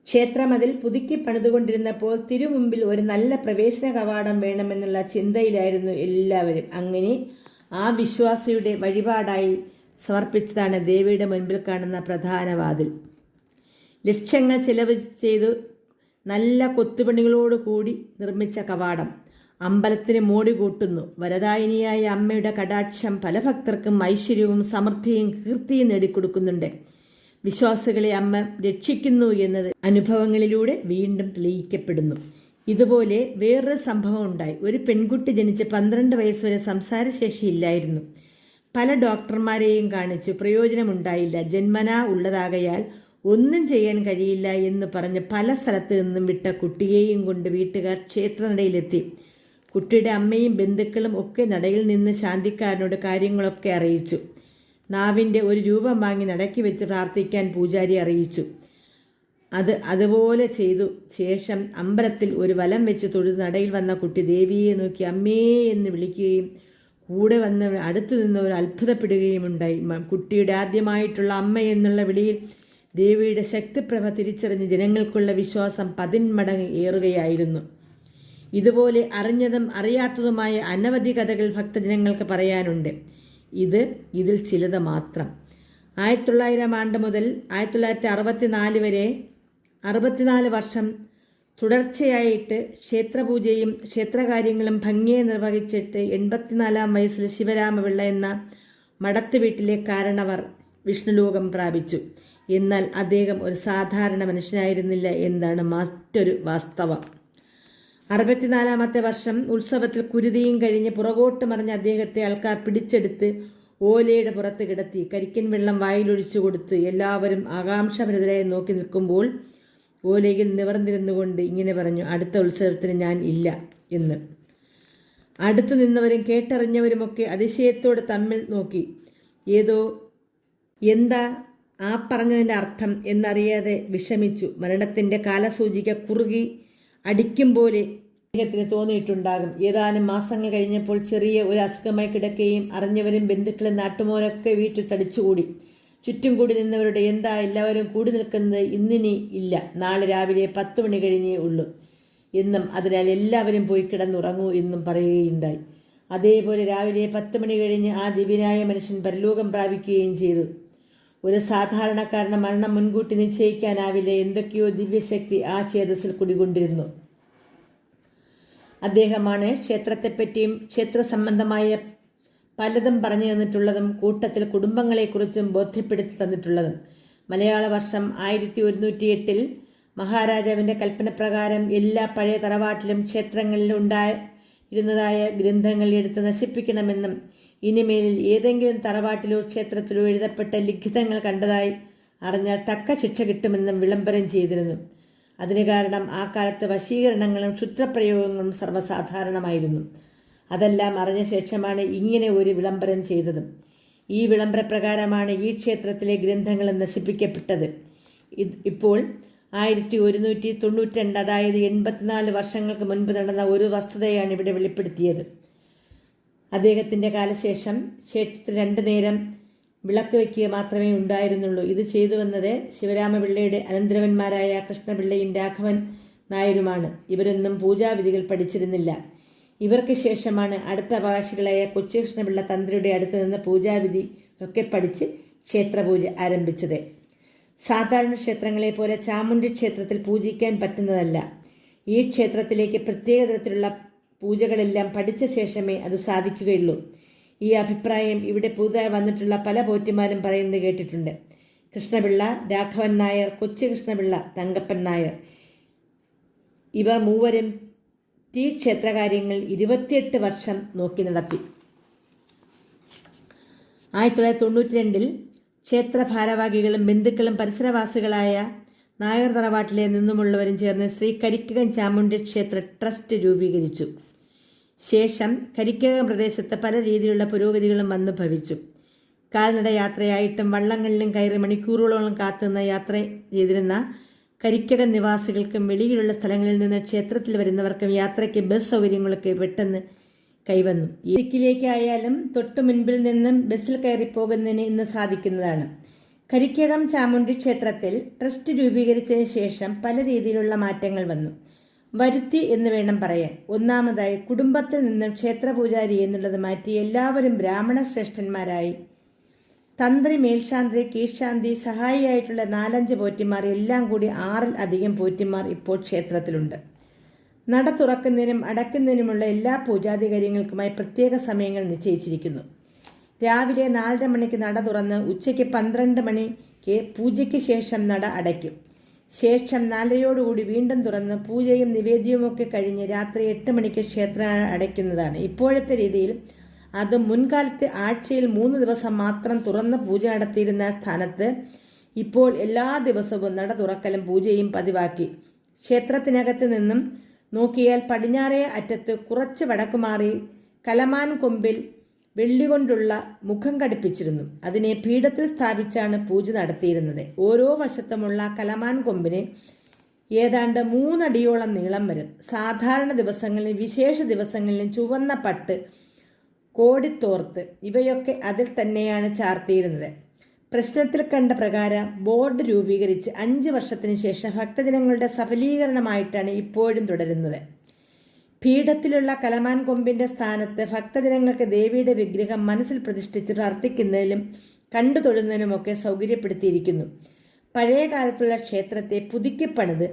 ക്ഷേത്രമതിൽ പുതുക്കി പണിതുകൊണ്ടിരുന്നപ്പോൾ തിരുമുമ്പിൽ ഒരു നല്ല പ്രവേശന കവാടം വേണമെന്നുള്ള ചിന്തയിലായിരുന്നു എല്ലാവരും. അങ്ങനെ ആ വിശ്വാസിയുടെ വഴിപാടായി സമർപ്പിച്ചതാണ് ദേവിയുടെ മുൻപിൽ കാണുന്ന പ്രധാന വാതിൽ. ലക്ഷങ്ങൾ ചെലവ് ചെയ്തു നല്ല കൊത്തുപണികളോട് കൂടി നിർമ്മിച്ച കവാടം അമ്പലത്തിന് മോടി കൂട്ടുന്നു. വരദായിനിയായ അമ്മയുടെ കടാക്ഷം പല ഭക്തർക്കും ഐശ്വര്യവും സമൃദ്ധിയും കീർത്തിയും നേടിക്കൊടുക്കുന്നുണ്ട്. വിശ്വാസികളെ അമ്മ രക്ഷിക്കുന്നു എന്നത് അനുഭവങ്ങളിലൂടെ വീണ്ടും തെളിയിക്കപ്പെടുന്നു. ഇതുപോലെ വേറൊരു സംഭവം ഉണ്ടായി. ഒരു പെൺകുട്ടി ജനിച്ച് 12 വയസ്സുവരെ സംസാരശേഷിയില്ലായിരുന്നു. പല ഡോക്ടർമാരെയും കാണിച്ചു, പ്രയോജനമുണ്ടായില്ല. ജന്മനാ ഉള്ളതാകയാൽ ഒന്നും ചെയ്യാൻ കഴിയില്ല എന്ന് പറഞ്ഞ് പല സ്ഥലത്ത് നിന്നും വിട്ട കുട്ടിയെയും കൊണ്ട് വീട്ടുകാർ ക്ഷേത്രനടയിലെത്തി. കുട്ടിയുടെ അമ്മയും ബന്ധുക്കളും ഒക്കെ നടയിൽ നിന്ന് ശാന്തിക്കാരനോട് കാര്യങ്ങളൊക്കെ അറിയിച്ചു. നാവിൻ്റെ ഒരു രൂപം വാങ്ങി നടക്കി വെച്ച് പ്രാർത്ഥിക്കാൻ പൂജാരി അറിയിച്ചു. അതുപോലെ ചെയ്തു. ശേഷം അമ്പലത്തിൽ ഒരു വലം വെച്ച് തൊഴുത് നടയിൽ വന്ന കുട്ടി ദേവിയെ നോക്കി അമ്മേ എന്ന് വിളിക്കുകയും കൂടെ വന്ന് അടുത്തു നിന്നവർ അത്ഭുതപ്പെടുകയുമുണ്ടായി. കുട്ടിയുടെ ആദ്യമായിട്ടുള്ള അമ്മ എന്നുള്ള വിളിയിൽ ദേവിയുടെ ശക്തിപ്രഭ തിരിച്ചറിഞ്ഞ് ജനങ്ങൾക്കുള്ള വിശ്വാസം 10 മടങ്ങ് ഏറുകയായിരുന്നു. ഇതുപോലെ അറിഞ്ഞതും അറിയാത്തതുമായ അനവധി കഥകൾ ഭക്തജനങ്ങൾക്ക് പറയാനുണ്ട്. ഇതിൽ ചിലത് മാത്രം. 1900 ആണ്ട് മുതൽ 1964 വരെ 64 വർഷം തുടർച്ചയായിട്ട് ക്ഷേത്രപൂജയും ക്ഷേത്രകാര്യങ്ങളും ഭംഗിയെ നിർവഹിച്ചിട്ട് 84-ാം വയസ്സിൽ ശിവരാമപിള്ള എന്ന മടത്ത് വീട്ടിലെ കാരണവർ വിഷ്ണുലോകം പ്രാപിച്ചു. എന്നാൽ അദ്ദേഹം ഒരു സാധാരണ മനുഷ്യനായിരുന്നില്ല എന്നതാണ് മറ്റൊരു വാസ്തവം. 64-ാമത്തെ വർഷം ഉത്സവത്തിൽ കുരുതിയും കഴിഞ്ഞ് പുറകോട്ട് മറിഞ്ഞ അദ്ദേഹത്തെ ആൾക്കാർ പിടിച്ചെടുത്ത് ഓലയുടെ പുറത്ത് കിടത്തി കരിക്കൻ വെള്ളം വായിലൊഴിച്ചു കൊടുത്ത് എല്ലാവരും ആകാംക്ഷാഭരിതരായി നോക്കി നിൽക്കുമ്പോൾ ഓലയിൽ നിവർന്നിരുന്നുകൊണ്ട് ഇങ്ങനെ പറഞ്ഞു, അടുത്ത ഉത്സവത്തിന് ഞാൻ ഇല്ല എന്ന്. അടുത്തു നിന്നവരും കേട്ടറിഞ്ഞവരുമൊക്കെ അതിശയത്തോടെ തമ്മിൽ നോക്കി. എന്താ ആ പറഞ്ഞതിൻ്റെ അർത്ഥം എന്നറിയാതെ വിഷമിച്ചു. മരണത്തിൻ്റെ കാലസൂചിക കുറുകി അടിക്കും പോലെ അദ്ദേഹത്തിന് തോന്നിയിട്ടുണ്ടാകും. ഏതാനും മാസങ്ങൾ കഴിഞ്ഞപ്പോൾ ചെറിയ ഒരു അസുഖമായി കിടക്കുകയും അറിഞ്ഞവരും ബന്ധുക്കളും നാട്ടുമോരൊക്കെ വീട്ടിൽ തടിച്ചുകൂടി. ചുറ്റും കൂടി നിന്നവരുടെ എന്താ എല്ലാവരും കൂടി നിൽക്കുന്നത്, ഇന്നിനി ഇല്ല, നാളെ രാവിലെ 10 മണി കഴിഞ്ഞേ ഉള്ളൂ എന്നും അതിനാൽ എല്ലാവരും പോയി കിടന്നുറങ്ങൂ എന്നും പറയുകയുണ്ടായി. അതേപോലെ രാവിലെ 10 മണി കഴിഞ്ഞ് ആ ദിവ്യനായ മനുഷ്യൻ പരലോകം പ്രാപിക്കുകയും ചെയ്തു. ഒരു സാധാരണക്കാരന് മരണം മുൻകൂട്ടി നിശ്ചയിക്കാനാവില്ല. എന്തൊക്കെയോ ദിവ്യശക്തി ആ ചേതസ്സിൽ കുടികൊണ്ടിരുന്നു. അദ്ദേഹമാണ് ക്ഷേത്രത്തെപ്പറ്റിയും ക്ഷേത്ര സംബന്ധമായ പലതും പറഞ്ഞു തന്നിട്ടുള്ളതും കൂട്ടത്തിൽ കുടുംബങ്ങളെക്കുറിച്ചും ബോധ്യപ്പെടുത്തി തന്നിട്ടുള്ളതും. മലയാള വർഷം 1108 മഹാരാജാവിൻ്റെ കൽപ്പനപ്രകാരം എല്ലാ പഴയ തറവാട്ടിലും ക്ഷേത്രങ്ങളിലും ഉണ്ടായിരുന്നതായ ഗ്രന്ഥങ്ങൾ എടുത്ത് നശിപ്പിക്കണമെന്നും ഇനിമേലിൽ ഏതെങ്കിലും തറവാട്ടിലോ ക്ഷേത്രത്തിലോ എഴുതപ്പെട്ട ലിഖിതങ്ങൾ കണ്ടതായി അറിഞ്ഞാൽ തക്ക ശിക്ഷ കിട്ടുമെന്നും വിളംബരം ചെയ്തിരുന്നു. അതിന് കാരണം ആ കാലത്ത് വശീകരണങ്ങളും ക്ഷുദ്രപ്രയോഗങ്ങളും സർവ്വസാധാരണമായിരുന്നു. അതെല്ലാം അറിഞ്ഞ ശേഷമാണ് ഇങ്ങനെ ഒരു വിളംബരം ചെയ്തതും. ഈ വിളംബരപ്രകാരമാണ് ഈ ക്ഷേത്രത്തിലെ ഗ്രന്ഥങ്ങൾ നശിപ്പിക്കപ്പെട്ടത്. ഇപ്പോൾ 1192, അതായത് 84 വർഷങ്ങൾക്ക് മുൻപ് നടന്ന ഒരു വസ്തുതയാണ് ഇവിടെ വെളിപ്പെടുത്തിയത്. അദ്ദേഹത്തിൻ്റെ കാലശേഷം ക്ഷേത്രത്തിൽ 2 നേരം വിളക്ക് വയ്ക്കുക മാത്രമേ ഉണ്ടായിരുന്നുള്ളൂ. ഇത് ചെയ്തു വന്നത് ശിവരാമപിള്ളയുടെ അനന്തരവന്മാരായ കൃഷ്ണപിള്ളയും രാഘവൻ നായരുമാണ്. ഇവരൊന്നും പൂജാവിധികൾ പഠിച്ചിരുന്നില്ല. ഇവർക്ക് ശേഷമാണ് അടുത്ത അവകാശികളായ കൊച്ചി കൃഷ്ണപിള്ള തന്ത്രിയുടെ അടുത്ത് നിന്ന് പൂജാവിധി ഒക്കെ പഠിച്ച് ക്ഷേത്രപൂജ ആരംഭിച്ചത്. സാധാരണ ക്ഷേത്രങ്ങളെ പോലെ ചാമുണ്ഡി ക്ഷേത്രത്തിൽ പൂജിക്കാൻ പറ്റുന്നതല്ല. ഈ ക്ഷേത്രത്തിലേക്ക് പ്രത്യേക തരത്തിലുള്ള പൂജകളെല്ലാം പഠിച്ച ശേഷമേ അത് സാധിക്കുകയുള്ളൂ. ഈ അഭിപ്രായം ഇവിടെ പുതുതായി വന്നിട്ടുള്ള പല പോറ്റിമാരും പറയുന്നത് കേട്ടിട്ടുണ്ട്. കൃഷ്ണപിള്ള, രാഘവൻ നായർ, കൊച്ചി കൃഷ്ണപിള്ള, തങ്കപ്പൻ നായർ ഇവർ മൂവരും ഈ ക്ഷേത്രകാര്യങ്ങൾ 28 വർഷം നോക്കി നടത്തി. 1992 ക്ഷേത്ര ഭാരവാഹികളും ബന്ധുക്കളും പരിസരവാസികളായ നായർ തറവാട്ടിലെ നിന്നുമുള്ളവരും ചേർന്ന് ശ്രീ കരിക്കകം ചാമുണ്ഡി ക്ഷേത്ര ട്രസ്റ്റ് രൂപീകരിച്ചു. ശേഷം കരിക്കകം പ്രദേശത്ത് പല രീതിയിലുള്ള പുരോഗതികളും വന്നു ഭവിച്ചു. കാൽനട യാത്രയായിട്ടും വള്ളങ്ങളിലും കയറി മണിക്കൂറുകളോളം കാത്തുനിന്ന് യാത്ര ചെയ്തിരുന്ന കരിക്കകം നിവാസികൾക്കും വെളിയിലുള്ള സ്ഥലങ്ങളിൽ നിന്ന് ക്ഷേത്രത്തിൽ വരുന്നവർക്കും യാത്രയ്ക്ക് ബസ് സൗകര്യങ്ങളൊക്കെ പെട്ടെന്ന് കൈവന്നു. ദിക്കിലേക്കായാലും തൊട്ടു മുൻപിൽ നിന്നും ബസ്സിൽ കയറി പോകുന്നതിന് ഇന്ന് സാധിക്കുന്നതാണ്. കരിക്കകം ചാമുണ്ഡി ക്ഷേത്രത്തിൽ ട്രസ്റ്റ് രൂപീകരിച്ചതിന് ശേഷം പല രീതിയിലുള്ള മാറ്റങ്ങൾ വന്നു വരുത്തി എന്ന് വേണം പറയാൻ. ഒന്നാമതായി കുടുംബത്തിൽ നിന്നും ക്ഷേത്രപൂജാരി എന്നുള്ളത് മാറ്റി എല്ലാവരും ബ്രാഹ്മണ ശ്രേഷ്ഠന്മാരായി. തന്ത്രി, മേൽശാന്തി, കീഴ്ശാന്തി, സഹായിയായിട്ടുള്ള 4-5 പോറ്റിമാർ എല്ലാം കൂടി 6-ൽ അധികം പോറ്റിമാർ ഇപ്പോൾ ക്ഷേത്രത്തിലുണ്ട്. നട തുറക്കുന്നതിനും അടയ്ക്കുന്നതിനുമുള്ള എല്ലാ പൂജാതി കാര്യങ്ങൾക്കുമായി പ്രത്യേക സമയങ്ങൾ നിശ്ചയിച്ചിരിക്കുന്നു. രാവിലെ 4:30 മണിക്ക് നട തുറന്ന് ഉച്ചയ്ക്ക് 12 മണിക്ക് പൂജയ്ക്ക് ശേഷം നട അടയ്ക്കും. ശേഷം 4:30 വീണ്ടും തുറന്ന് പൂജയും നിവേദ്യവുമൊക്കെ കഴിഞ്ഞ് രാത്രി 8 മണിക്ക് ക്ഷേത്രം അടയ്ക്കുന്നതാണ് ഇപ്പോഴത്തെ രീതിയിൽ. അത് മുൻകാലത്ത് ആഴ്ചയിൽ 3 ദിവസം മാത്രം തുറന്ന് പൂജ നടത്തിയിരുന്ന സ്ഥാനത്ത് ഇപ്പോൾ എല്ലാ ദിവസവും നട തുറക്കലും പൂജയും പതിവാക്കി. ക്ഷേത്രത്തിനകത്ത് നിന്നും നോക്കിയാൽ പടിഞ്ഞാറേ അറ്റത്ത് കുറച്ച് വടക്കുമാറി കലമാൻ കൊമ്പിൽ വെള്ളി കൊണ്ടുള്ള മുഖം ഘടിപ്പിച്ചിരുന്നു. അതിനെ പീഠത്തിൽ സ്ഥാപിച്ചാണ് പൂജ നടത്തിയിരുന്നത്. ഓരോ വശത്തുമുള്ള കലമാൻ കൊമ്പിന് ഏതാണ്ട് 3 അടിയോളം നീളം വരും. സാധാരണ ദിവസങ്ങളിലും വിശേഷ ദിവസങ്ങളിലും ചുവന്ന പട്ട് കോടിത്തോർത്ത് ഇവയൊക്കെ അതിൽ തന്നെയാണ് ചാർത്തിയിരുന്നത്. പ്രശ്നത്തിൽ കണ്ട പ്രകാരം ബോർഡ് രൂപീകരിച്ച് 5 വർഷത്തിന് ശേഷം ഭക്തജനങ്ങളുടെ സഫലീകരണമായിട്ടാണ് ഇപ്പോഴും തുടരുന്നത്. പീഠത്തിലുള്ള കലമാൻ കൊമ്പിന്റെ സ്ഥാനത്ത് ഭക്തജനങ്ങൾക്ക് ദേവിയുടെ വിഗ്രഹം മനസ്സിൽ പ്രതിഷ്ഠിച്ച് പ്രാർത്ഥിക്കുന്നതിലും കണ്ടു തൊഴുന്നതിനുമൊക്കെ സൗകര്യപ്പെടുത്തിയിരിക്കുന്നു. പഴയ കാലത്തുള്ള ക്ഷേത്രത്തെ പുതുക്കിപ്പണിത്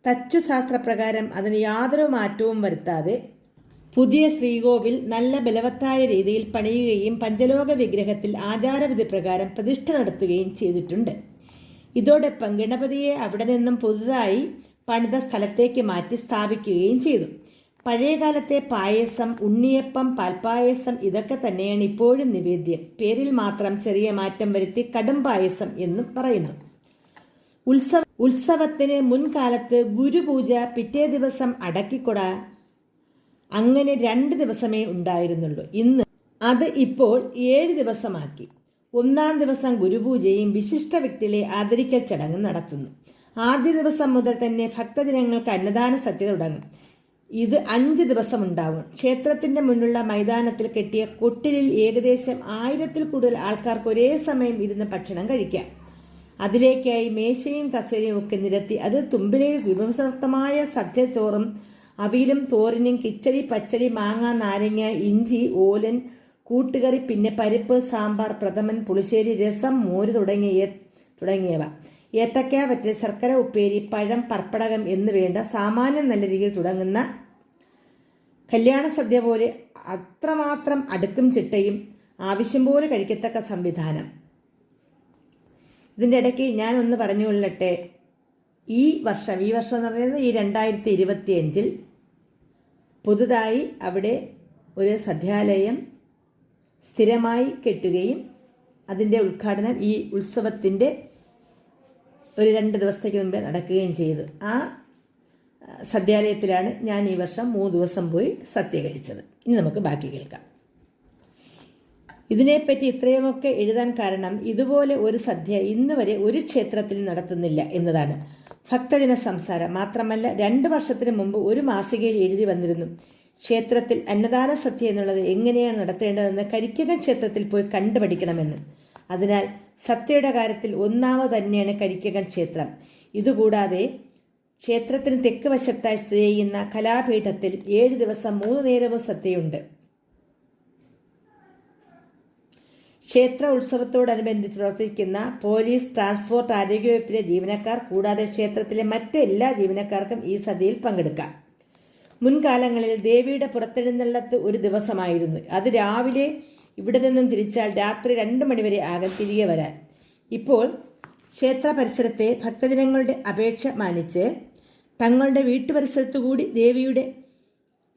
തച്ചുശാസ്ത്രപ്രകാരം അതിന് യാതൊരു മാറ്റവും വരുത്താതെ പുതിയ ശ്രീകോവിൽ നല്ല ബലവത്തായ രീതിയിൽ പണിയുകയും പഞ്ചലോക വിഗ്രഹത്തിൽ ആചാരവിധി പ്രകാരം പ്രതിഷ്ഠ നടത്തുകയും ചെയ്തിട്ടുണ്ട്. ഇതോടൊപ്പം ഗണപതിയെ അവിടെ നിന്നും പുതുതായി പണിത സ്ഥലത്തേക്ക് മാറ്റി സ്ഥാപിക്കുകയും ചെയ്തു. പഴയകാലത്തെ പായസം, ഉണ്ണിയപ്പം, പാൽപ്പായസം ഇതൊക്കെ തന്നെയാണ് ഇപ്പോഴും നിവേദ്യം. പേരിൽ മാത്രം ചെറിയ മാറ്റം വരുത്തി കടും പായസം എന്നും പറയുന്നു. ഉത്സവത്തിന് മുൻകാലത്ത് ഗുരുപൂജ പിറ്റേ ദിവസം അടക്കിക്കൊട അങ്ങനെ 2 ദിവസമേ ഉണ്ടായിരുന്നുള്ളൂ. ഇന്ന് അത് ഇപ്പോൾ 7 ദിവസമാക്കി. 1-ാം ദിവസം ഗുരുപൂജയും വിശിഷ്ട വ്യക്തികളെ ആദരിക്കൽ ചടങ്ങും നടത്തുന്നു. ആദ്യ ദിവസം മുതൽ തന്നെ ഭക്തജനങ്ങൾക്ക് അന്നദാന സദ്യ തുടങ്ങും. ഇത് 5 ദിവസം ഉണ്ടാവും. ക്ഷേത്രത്തിന്റെ മുന്നിലുള്ള മൈതാനത്തിൽ കെട്ടിയ കൊട്ടിലിൽ ഏകദേശം 1000-ൽ കൂടുതൽ ആൾക്കാർക്ക് ഒരേ സമയം ഇരുന്ന് ഭക്ഷണം കഴിക്കാം. അതിലേക്കായി മേശയും കസേരയും ഒക്കെ നിരത്തി അതിൽ തുമ്പിലയിൽ വിഭവസമർത്ഥമായ സദ്യ, ചോറും അവിയലും തോരനും കിച്ചടി, പച്ചടി, മാങ്ങ, നാരങ്ങ, ഇഞ്ചി, ഓലൻ, കൂട്ടുകറി, പിന്നെ പരിപ്പ്, സാമ്പാർ, പ്രഥമൻ, പുളിശ്ശേരി, രസം, മോര് തുടങ്ങിയവ, ഏത്തക്ക വറ്റൽ, ശർക്കര ഉപ്പേരി, പഴം, പർപ്പടകം എന്ന് വേണ്ട സാമാന്യം നല്ല രീതിയിൽ തുടങ്ങുന്ന കല്യാണ സദ്യ പോലെ അത്രമാത്രം അടുക്കും ചിട്ടയും ആവശ്യം പോലെ കഴിക്കത്തക്ക സംവിധാനം. ഇതിൻ്റെ ഇടയ്ക്ക് ഞാനൊന്ന് പറഞ്ഞുകൊള്ളട്ടെ. ഈ വർഷം എന്ന് പറയുന്നത് ഈ 2025 പുതുതായി അവിടെ ഒരു സദ്യാലയം സ്ഥിരമായി കെട്ടുകയും അതിൻ്റെ ഉദ്ഘാടനം ഈ ഉത്സവത്തിൻ്റെ ഒരു 2 ദിവസത്തേക്ക് മുമ്പേ നടക്കുകയും ചെയ്തു. ആ സദ്യാലയത്തിലാണ് ഞാൻ ഈ വർഷം 3 ദിവസം പോയി സദ്യ കഴിച്ചത്. ഇനി നമുക്ക് ബാക്കി കേൾക്കാം. ഇതിനെപ്പറ്റി ഇത്രയുമൊക്കെ എഴുതാൻ കാരണം ഇതുപോലെ ഒരു സദ്യ ഇന്ന് വരെ ഒരു ക്ഷേത്രത്തിൽ നടത്തുന്നില്ല എന്നതാണ് ഭക്തജന സംസാരം. മാത്രമല്ല 2 വർഷത്തിന് മുമ്പ് ഒരു മാസികയിൽ എഴുതി വന്നിരുന്നു, ക്ഷേത്രത്തിൽ അന്നദാന സദ്യ എന്നുള്ളത് എങ്ങനെയാണ് നടത്തേണ്ടതെന്ന് കരിക്കകം ക്ഷേത്രത്തിൽ പോയി കണ്ടുപഠിക്കണമെന്ന്. അതിനാൽ സദ്യയുടെ കാര്യത്തിൽ ഒന്നാമത് തന്നെയാണ് കരിക്കകം ക്ഷേത്രം. ഇതുകൂടാതെ ക്ഷേത്രത്തിന് തെക്ക് വശത്തായി സ്ഥിതി ചെയ്യുന്ന കലാപീഠത്തിൽ 7 ദിവസം 3 നേരവും സദ്യയുണ്ട്. ക്ഷേത്ര ഉത്സവത്തോടനുബന്ധിച്ച് പ്രവർത്തിക്കുന്ന പോലീസ്, ട്രാൻസ്പോർട്ട്, ആരോഗ്യവകുപ്പിലെ ജീവനക്കാർ കൂടാതെ ക്ഷേത്രത്തിലെ മറ്റെല്ലാ ജീവനക്കാർക്കും ഈ സദ്യയിൽ പങ്കെടുക്കാം. മുൻകാലങ്ങളിൽ ദേവിയുടെ പുറത്തെഴുന്നള്ളത്ത് ഒരു ദിവസമായിരുന്നു. അത് രാവിലെ ഇവിടെ നിന്നും തിരിച്ചാൽ രാത്രി 2 മണിവരെ ആകും തിരികെ വരാൻ. ഇപ്പോൾ ക്ഷേത്ര പരിസരത്തെ ഭക്തജനങ്ങളുടെ അപേക്ഷ മാനിച്ച് തങ്ങളുടെ വീട്ടുപരിസരത്തുകൂടി ദേവിയുടെ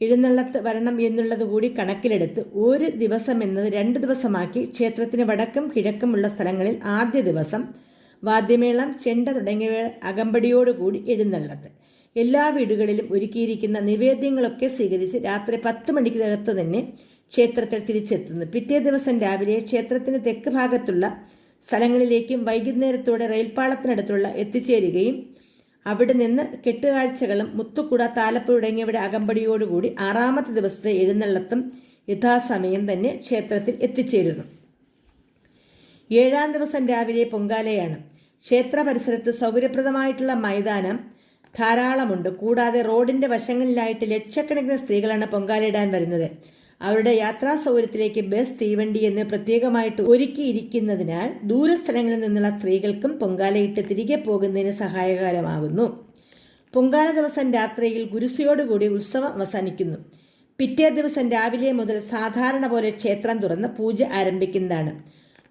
എഴുന്നള്ളത്ത് വരണം എന്നുള്ളത് കൂടി കണക്കിലെടുത്ത് ഒരു ദിവസം എന്നത് 2 ദിവസമാക്കി ക്ഷേത്രത്തിന് വടക്കും കിഴക്കുമുള്ള സ്ഥലങ്ങളിൽ ആദ്യ ദിവസം വാദ്യമേളം, ചെണ്ട തുടങ്ങിയവ അകമ്പടിയോടുകൂടി എഴുന്നള്ളത്ത്. എല്ലാ വീടുകളിലും ഒരുക്കിയിരിക്കുന്ന നിവേദ്യങ്ങളൊക്കെ സ്വീകരിച്ച് രാത്രി 10 മണിക്കകത്ത് തന്നെ ക്ഷേത്രത്തിൽ തിരിച്ചെത്തുന്നു. പിറ്റേ ദിവസം രാവിലെ ക്ഷേത്രത്തിന് തെക്ക് ഭാഗത്തുള്ള സ്ഥലങ്ങളിലേക്കും വൈകുന്നേരത്തോടെ റെയിൽപ്പാളത്തിനടുത്തുള്ള എത്തിച്ചേരുകയും അവിടെ നിന്ന് കെട്ടുകാഴ്ചകളും മുത്തുക്കുട, താലപ്പ് തുടങ്ങിയവയുടെ അകമ്പടിയോടുകൂടി 6-ാമത്തെ ദിവസത്തെ എഴുന്നള്ളത്തും യഥാസമയം തന്നെ ക്ഷേത്രത്തിൽ എത്തിച്ചേരുന്നു. 7-ാം ദിവസം രാവിലെ പൊങ്കാലയാണ്. ക്ഷേത്ര പരിസരത്ത് സൗകര്യപ്രദമായിട്ടുള്ള മൈതാനം ധാരാളമുണ്ട്. കൂടാതെ റോഡിന്റെ വശങ്ങളിലായിട്ട് ലക്ഷക്കണക്കിന് സ്ത്രീകളാണ് പൊങ്കാലയിടാൻ വരുന്നത്. അവരുടെ യാത്രാ സൗകര്യത്തിലേക്ക് ബസ്, തീവണ്ടി എന്ന് പ്രത്യേകമായിട്ട് ഒരുക്കിയിരിക്കുന്നതിനാൽ ദൂരസ്ഥലങ്ങളിൽ നിന്നുള്ള സ്ത്രീകൾക്കും പൊങ്കാലയിട്ട് തിരികെ പോകുന്നതിന് സഹായകരമാകുന്നു. പൊങ്കാല ദിവസം രാത്രിയിൽ ഗുരുസിയോടുകൂടി ഉത്സവം അവസാനിക്കുന്നു. പിറ്റേ ദിവസം രാവിലെ മുതൽ സാധാരണ പോലെ ക്ഷേത്രം തുറന്ന് പൂജ ആരംഭിക്കുന്നതാണ്.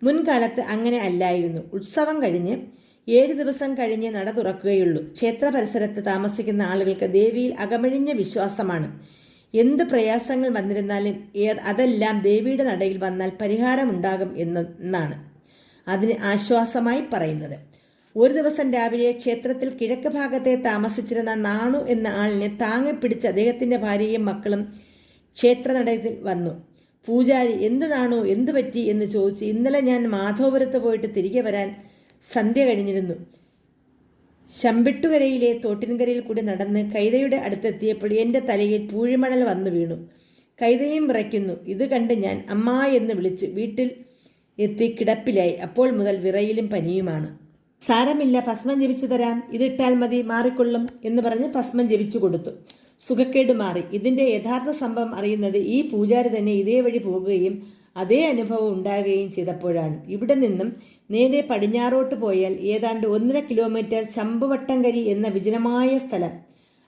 മുൻകാലത്ത് അങ്ങനെ അല്ലായിരുന്നു. ഉത്സവം കഴിഞ്ഞ് 7 ദിവസം കഴിഞ്ഞ് നട തുറക്കുകയുള്ളൂ. ക്ഷേത്ര പരിസരത്ത് താമസിക്കുന്ന ആളുകൾക്ക് ദേവിയിൽ അകമഴിഞ്ഞ വിശ്വാസമാണ്. എന്ത് പ്രയാസങ്ങൾ വന്നിരുന്നാലും അതെല്ലാം ദേവിയുടെ നടയിൽ വന്നാൽ പരിഹാരമുണ്ടാകും എന്നാണ് അതിന് ആശ്വാസമായി പറയുന്നത്. ഒരു ദിവസം രാവിലെ ക്ഷേത്രത്തിൽ കിഴക്ക് ഭാഗത്തെ താമസിച്ചിരുന്ന നാണു എന്ന ആളിനെ താങ്ങിപ്പിടിച്ച് അദ്ദേഹത്തിൻ്റെ ഭാര്യയും മക്കളും ക്ഷേത്രനടയിൽ വന്നു. പൂജാരി, എന്ത് നാണു, എന്തു പറ്റി എന്ന് ചോദിച്ചു. ഇന്നലെ ഞാൻ മാധവപുരത്ത് പോയിട്ട് തിരികെ വരാൻ സന്ധ്യ കഴിഞ്ഞിരുന്നു. ശമ്പിട്ടുകരയിലെ തോട്ടിൻകരയിൽ കൂടി നടന്ന് കൈതയുടെ അടുത്തെത്തിയപ്പോൾ എൻ്റെ തലയിൽ പൂഴിമണൽ വന്നു വീണു. കൈതയും വിറയ്ക്കുന്നു. ഇത് കണ്ട് ഞാൻ അമ്മാ എന്ന് വിളിച്ച് വീട്ടിൽ എത്തി കിടപ്പിലായി. അപ്പോൾ മുതൽ വിറയിലും പനിയുമാണ്. സാരമില്ല, ഭസ്മം ജപിച്ചു തരാം, ഇതിട്ടാൽ മതി, മാറിക്കൊള്ളും എന്ന് പറഞ്ഞ് ഭസ്മം ജപിച്ചു കൊടുത്തു. സുഖക്കേട് മാറി. ഇതിൻ്റെ യഥാർത്ഥ സംഭവം അറിയുന്നത് ഈ പൂജാരി തന്നെ ഇതേ വഴി പോകുകയും അതേ അനുഭവം ഉണ്ടാകുകയും ചെയ്തപ്പോഴാണ്. ഇവിടെ നിന്നും നേരെ പടിഞ്ഞാറോട്ട് പോയാൽ ഏതാണ്ട് 1.5 കിലോമീറ്റർ ശംഭുവട്ടംകരി എന്ന വിജനമായ സ്ഥലം.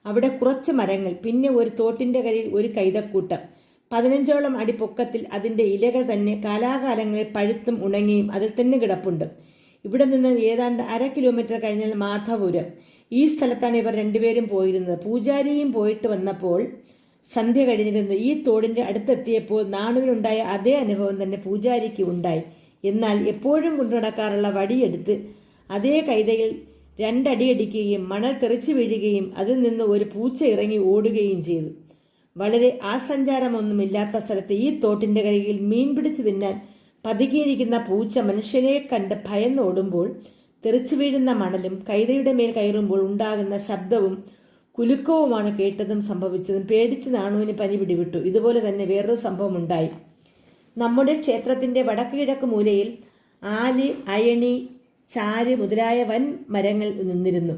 അവിടെ കുറച്ച് മരങ്ങൾ, പിന്നെ ഒരു തോട്ടിൻ്റെ കരയിൽ ഒരു കൈതക്കൂട്ടം. 15ഓളം അടി പൊക്കത്തിൽ അതിൻ്റെ ഇലകൾ തന്നെ കാലാകാലങ്ങളിൽ പഴുത്തും ഉണങ്ങിയും അതിൽ തന്നെ കിടപ്പുണ്ട്. ഇവിടെ നിന്ന് ഏതാണ്ട് 1/2 കിലോമീറ്റർ കഴിഞ്ഞാൽ മാധവപുരം. ഈ സ്ഥലത്താണ് ഇവർ രണ്ടുപേരും പോയിരുന്നത്. പൂജാരിയും പോയിട്ട് വന്നപ്പോൾ സന്ധ്യ കഴിഞ്ഞിരുന്നു. ഈ തോടിൻ്റെ അടുത്തെത്തിയപ്പോൾ നാണുവിനുണ്ടായ അതേ അനുഭവം തന്നെ പൂജാരിക്ക് ഉണ്ടായി. എന്നാൽ എപ്പോഴും കൊണ്ടു നടക്കാറുള്ള വടിയെടുത്ത് അതേ കൈതയിൽ 2 അടിയടിക്കുകയും മണൽ തെറിച്ചു വീഴുകയും അതിൽ നിന്ന് ഒരു പൂച്ച ഇറങ്ങി ഓടുകയും ചെയ്തു. വളരെ ആൾസഞ്ചാരമൊന്നുമില്ലാത്ത സ്ഥലത്ത് ഈ തോട്ടിൻ്റെ കരയിൽ മീൻ പിടിച്ചു തിന്നാൻ പതുങ്ങിയിരിക്കുന്ന പൂച്ച മനുഷ്യനെ കണ്ട് ഭയന്നോടുമ്പോൾ തെറിച്ചു വീഴുന്ന മണലും കൈതയുടെ മേൽ കയറുമ്പോൾ ഉണ്ടാകുന്ന ശബ്ദവും കുലുക്കവുമാണ് കേട്ടതും സംഭവിച്ചതും. പേടിച്ച് നാണുവിന് പനി പിടിവിട്ടു. ഇതുപോലെ തന്നെ വേറൊരു സംഭവം ഉണ്ടായി. നമ്മുടെ ക്ഷേത്രത്തിൻ്റെ വടക്ക് കിഴക്ക് മൂലയിൽ ആല്, അയണി, ചാര് മുതലായ വൻ മരങ്ങൾ നിന്നിരുന്നു.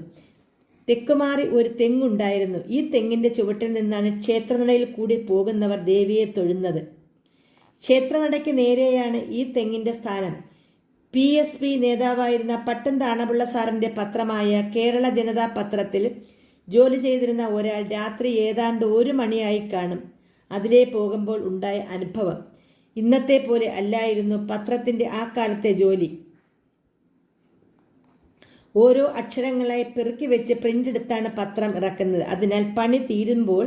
തെക്കുമാറി ഒരു തെങ്ങുണ്ടായിരുന്നു. ഈ തെങ്ങിൻ്റെ ചുവട്ടിൽ നിന്നാണ് ക്ഷേത്രനടയിൽ കൂടി പോകുന്നവർ ദേവിയെ തൊഴുന്നത്. ക്ഷേത്രനടയ്ക്ക് നേരെയാണ് ഈ തെങ്ങിൻ്റെ സ്ഥാനം. PSP നേതാവായിരുന്ന പട്ടം താണപിള്ള സാറിൻ്റെ പത്രമായ കേരള ജനതാ പത്രത്തിൽ ജോലി ചെയ്തിരുന്ന ഒരാൾ രാത്രി ഏതാണ്ട് 1 മണിയായി കാണും അതിലേ പോകുമ്പോൾ ഉണ്ടായ അനുഭവം. ഇന്നത്തെ പോലെ അല്ലായിരുന്നു പത്രത്തിൻ്റെ ആ കാലത്തെ ജോലി. ഓരോ അക്ഷരങ്ങളായി പെറുക്കി വെച്ച് പ്രിന്റ് എടുത്താണ് പത്രം ഇറക്കുന്നത്. അതിനാൽ പണി തീരുമ്പോൾ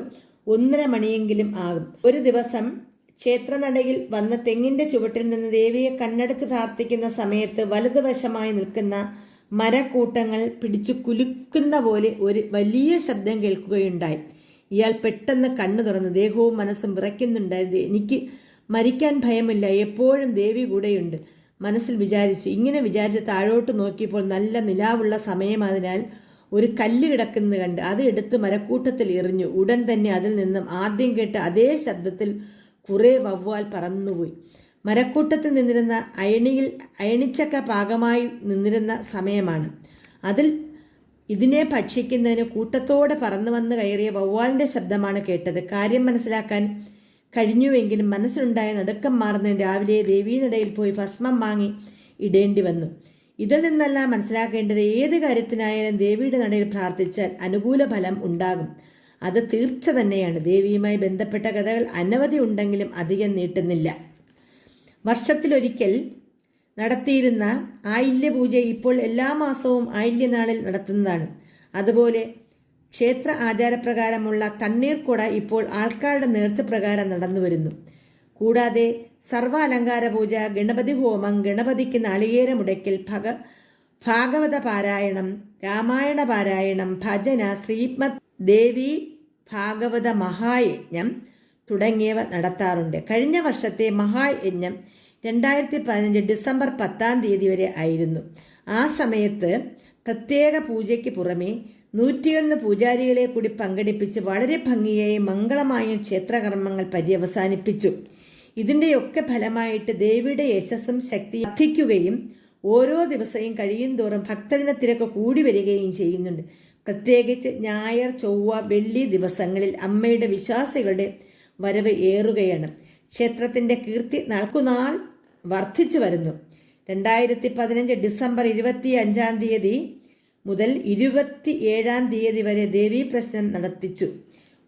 1:30 മണിയെങ്കിലും ആകും. ഒരു ദിവസം ക്ഷേത്രനടയിൽ വന്ന് തെങ്ങിൻ്റെ ചുവട്ടിൽ നിന്ന് ദേവിയെ കണ്ണടച്ച് പ്രാർത്ഥിക്കുന്ന സമയത്ത് വലതുവശമായി നിൽക്കുന്ന മരക്കൂട്ടങ്ങൾ പിടിച്ചു കുലുക്കുന്ന പോലെ ഒരു വലിയ ശബ്ദം കേൾക്കുകയുണ്ടായി. ഇയാൾ പെട്ടെന്ന് കണ്ണു തുറന്നു. ദേഹവും മനസ്സും വിറയ്ക്കുന്നുണ്ടായിരുന്നു. എനിക്ക് മരിക്കാൻ ഭയമില്ല, എപ്പോഴും ദേവി കൂടെയുണ്ട് മനസ്സിൽ വിചാരിച്ചു. ഇങ്ങനെ വിചാരിച്ച് താഴോട്ട് നോക്കിയപ്പോൾ നല്ല നിലാവുള്ള സമയമായതിനാൽ ഒരു കല്ല് കിടക്കുന്നത് കണ്ട് അത് എടുത്ത് മരക്കൂട്ടത്തിൽ എറിഞ്ഞു. ഉടൻ തന്നെ അതിൽ നിന്നും ആദ്യം കേട്ട അതേ ശബ്ദത്തിൽ കുറേ വവ്വാൽ പറന്നുപോയി. മരക്കൂട്ടത്തിൽ നിന്നിരുന്ന അയണിച്ചക്ക പാകമായി നിന്നിരുന്ന സമയമാണ്. അതിൽ ഇതിനെ ഭക്ഷിക്കുന്നതിന് കൂട്ടത്തോടെ പറന്നു വന്ന് കയറിയ വവ്വാലിൻ്റെ ശബ്ദമാണ് കേട്ടത്. കാര്യം മനസ്സിലാക്കാൻ കഴിഞ്ഞുവെങ്കിലും മനസ്സിലുണ്ടായ നടുക്കം മാറുന്നതിന് രാവിലെ ദേവീനടയിൽ പോയി ഭസ്മം വാങ്ങി ഇടേണ്ടി വന്നു. ഇതിൽ നിന്നെല്ലാം മനസ്സിലാക്കേണ്ടത് ഏത് കാര്യത്തിനായാലും ദേവിയുടെ നടയിൽ പ്രാർത്ഥിച്ചാൽ അനുകൂല ഫലം ഉണ്ടാകും. അത് തീർച്ച തന്നെയാണ്. ദേവിയുമായി ബന്ധപ്പെട്ട കഥകൾ അനവധി ഉണ്ടെങ്കിലും അധികം നീട്ടുന്നില്ല. വർഷത്തിലൊരിക്കൽ നടത്തിയിരുന്ന ആയില്യപൂജ ഇപ്പോൾ എല്ലാ മാസവും ആയില്യനാളിൽ നടത്തുന്നതാണ്. അതുപോലെ ക്ഷേത്ര ആചാരപ്രകാരമുള്ള തണ്ണീർക്കുട ഇപ്പോൾ ആൾക്കാരുടെ നേർച്ചപ്രകാരം നടന്നു വരുന്നു. കൂടാതെ സർവ്വ അലങ്കാര പൂജ, ഗണപതി ഹോമം, ഗണപതിക്ക് നാളികേരമുടയ്ക്കൽ, ഭാഗവത പാരായണം, രാമായണ പാരായണം, ഭജന, ശ്രീമദ് ദേവി ഭാഗവത മഹായജ്ഞം തുടങ്ങിയവ നടത്താറുണ്ട്. കഴിഞ്ഞ വർഷത്തെ മഹായജ്ഞം 2015 ഡിസംബർ 10-ാം തീയതി വരെ ആയിരുന്നു. ആ സമയത്ത് പ്രത്യേക പൂജയ്ക്ക് പുറമെ 101 പൂജാരികളെ കൂടി പങ്കെടുപ്പിച്ച് വളരെ ഭംഗിയായും മംഗളമായും ക്ഷേത്രകർമ്മങ്ങൾ പര്യവസാനിപ്പിച്ചു. ഇതിൻ്റെയൊക്കെ ഫലമായിട്ട് ദേവിയുടെ യശസ്സും ശക്തി വർദ്ധിക്കുകയും ഓരോ ദിവസവും കഴിയും തോറും ഭക്തജന തിരക്ക് കൂടി വരികയും ചെയ്യുന്നുണ്ട്. പ്രത്യേകിച്ച് ഞായർ, ചൊവ്വ, വെള്ളി ദിവസങ്ങളിൽ അമ്മയുടെ വിശ്വാസികളുടെ വരവ് ഏറുകയാണ്. ക്ഷേത്രത്തിൻ്റെ കീർത്തി നാൾക്കുനാൾ വർദ്ധിച്ചു വരുന്നു. 2015 ഡിസംബർ 25-ാം തീയതി മുതൽ 27-ാം തീയതി വരെ ദേവീ പ്രശ്നം നടത്തിച്ചു.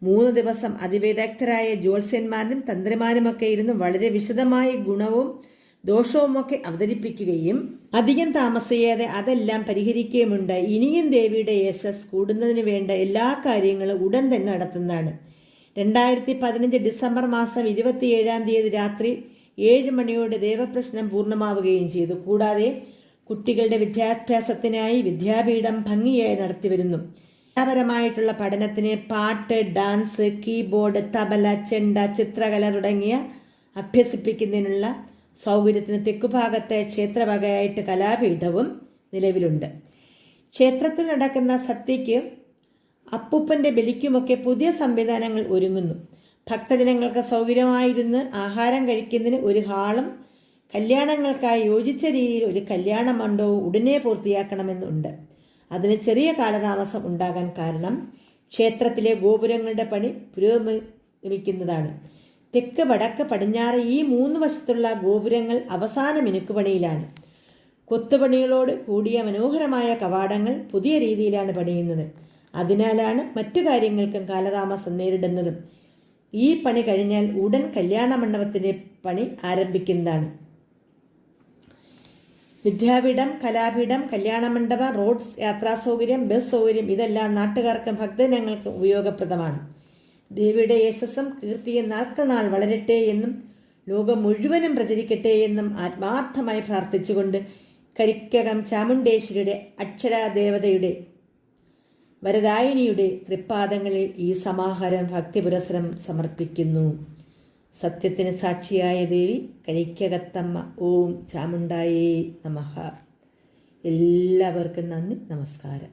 3 ദിവസം അതിവിദഗ്ധരായ ജ്യോത്സ്യന്മാരും തന്ത്രിമാരുമൊക്കെ ഇരുന്ന് വളരെ വിശദമായി ഗുണവും ദോഷവുമൊക്കെ അവതരിപ്പിക്കുകയും അധികം താമസിയാതെ അതെല്ലാം പരിഹരിക്കുകയുമുണ്ടായി. ഇനിയും ദേവിയുടെ യശസ് കൂടുന്നതിന് വേണ്ട എല്ലാ കാര്യങ്ങളും ഉടൻ തന്നെ നടത്തുന്നതാണ്. 2015 ഡിസംബർ മാസം 27-ാം തീയതി രാത്രി 7 മണിയോടെ ദേവപ്രശ്നം പൂർണ്ണമാവുകയും ചെയ്തു. കൂടാതെ കുട്ടികളുടെ വിദ്യാഭ്യാസത്തിനായി വിദ്യാപീഠം ഭംഗിയായി നടത്തിവരുന്നു. കലാപരമായിട്ടുള്ള പഠനത്തിന് പാട്ട്, ഡാൻസ്, കീബോർഡ്, തബല, ചെണ്ട, ചിത്രകല തുടങ്ങിയ അഭ്യസിപ്പിക്കുന്നതിനുള്ള സൗകര്യത്തിന് തെക്കുഭാഗത്തെ ക്ഷേത്രവകയായിട്ട് കലാപീഠവും നിലവിലുണ്ട്. ക്ഷേത്രത്തിൽ നടക്കുന്ന സത്യയ്ക്ക് അപ്പൂപ്പൻ്റെ ബലിക്കുമൊക്കെ പുതിയ സംവിധാനങ്ങൾ ഒരുങ്ങുന്നു. ഭക്തജനങ്ങൾക്ക് സൗകര്യമായിരുന്ന് ആഹാരം കഴിക്കുന്നതിന് ഒരു ഹാളും കല്യാണങ്ങൾക്കായി യോജിച്ച രീതിയിൽ ഒരു കല്യാണ മണ്ഡപവും ഉടനെ പൂർത്തിയാക്കണമെന്നുണ്ട്. അതിന് ചെറിയ കാലതാമസം ഉണ്ടാകാൻ കാരണം ക്ഷേത്രത്തിലെ ഗോപുരങ്ങളുടെ പണി പുരോഗമിക്കുന്നതാണ്. തെക്ക്, വടക്ക്, പടിഞ്ഞാറ് ഈ 3 വശത്തുള്ള ഗോപുരങ്ങൾ അവസാന മിനുക്കുപണിയിലാണ്. കൊത്തുപണികളോട് കൂടിയ മനോഹരമായ കവാടങ്ങൾ പുതിയ രീതിയിലാണ് പണിയുന്നത്. അതിനാലാണ് മറ്റു കാര്യങ്ങൾക്കും കാലതാമസം നേരിടുന്നതും. ഈ പണി കഴിഞ്ഞാൽ ഉടൻ കല്യാണ മണ്ഡപത്തിൻ്റെ പണി ആരംഭിക്കുന്നതാണ്. വിദ്യാപീഠം, കലാപീഠം, കല്യാണമണ്ഡപം, റോഡ്സ്, യാത്രാ സൗകര്യം, ബസ് സൗകര്യം ഇതെല്ലാം നാട്ടുകാർക്കും ഭക്തജനങ്ങൾക്കും ഉപയോഗപ്രദമാണ്. ദേവിയുടെ യശസ്സും കീർത്തിയും നാൾക്കുനാൾ വളരട്ടെ എന്നും ലോകം മുഴുവനും പ്രചരിക്കട്ടെ എന്നും ആത്മാർത്ഥമായി പ്രാർത്ഥിച്ചുകൊണ്ട് കരിക്കകം ചാമുണ്ടേശ്വരിയുടെ അക്ഷരാദേവതയുടെ വരദായിനിയുടെ തൃപ്പാദങ്ങളിൽ ഈ സമാഹാരം ഭക്തിപുരസ്സരം സമർപ്പിക്കുന്നു. സത്യത്തിന് സാക്ഷിയായ ദേവി കരിക്കകത്തമ്മ. ഓം ചാമുണ്ടായേ നമഃ. എല്ലാവർക്കും നന്ദി, നമസ്കാരം.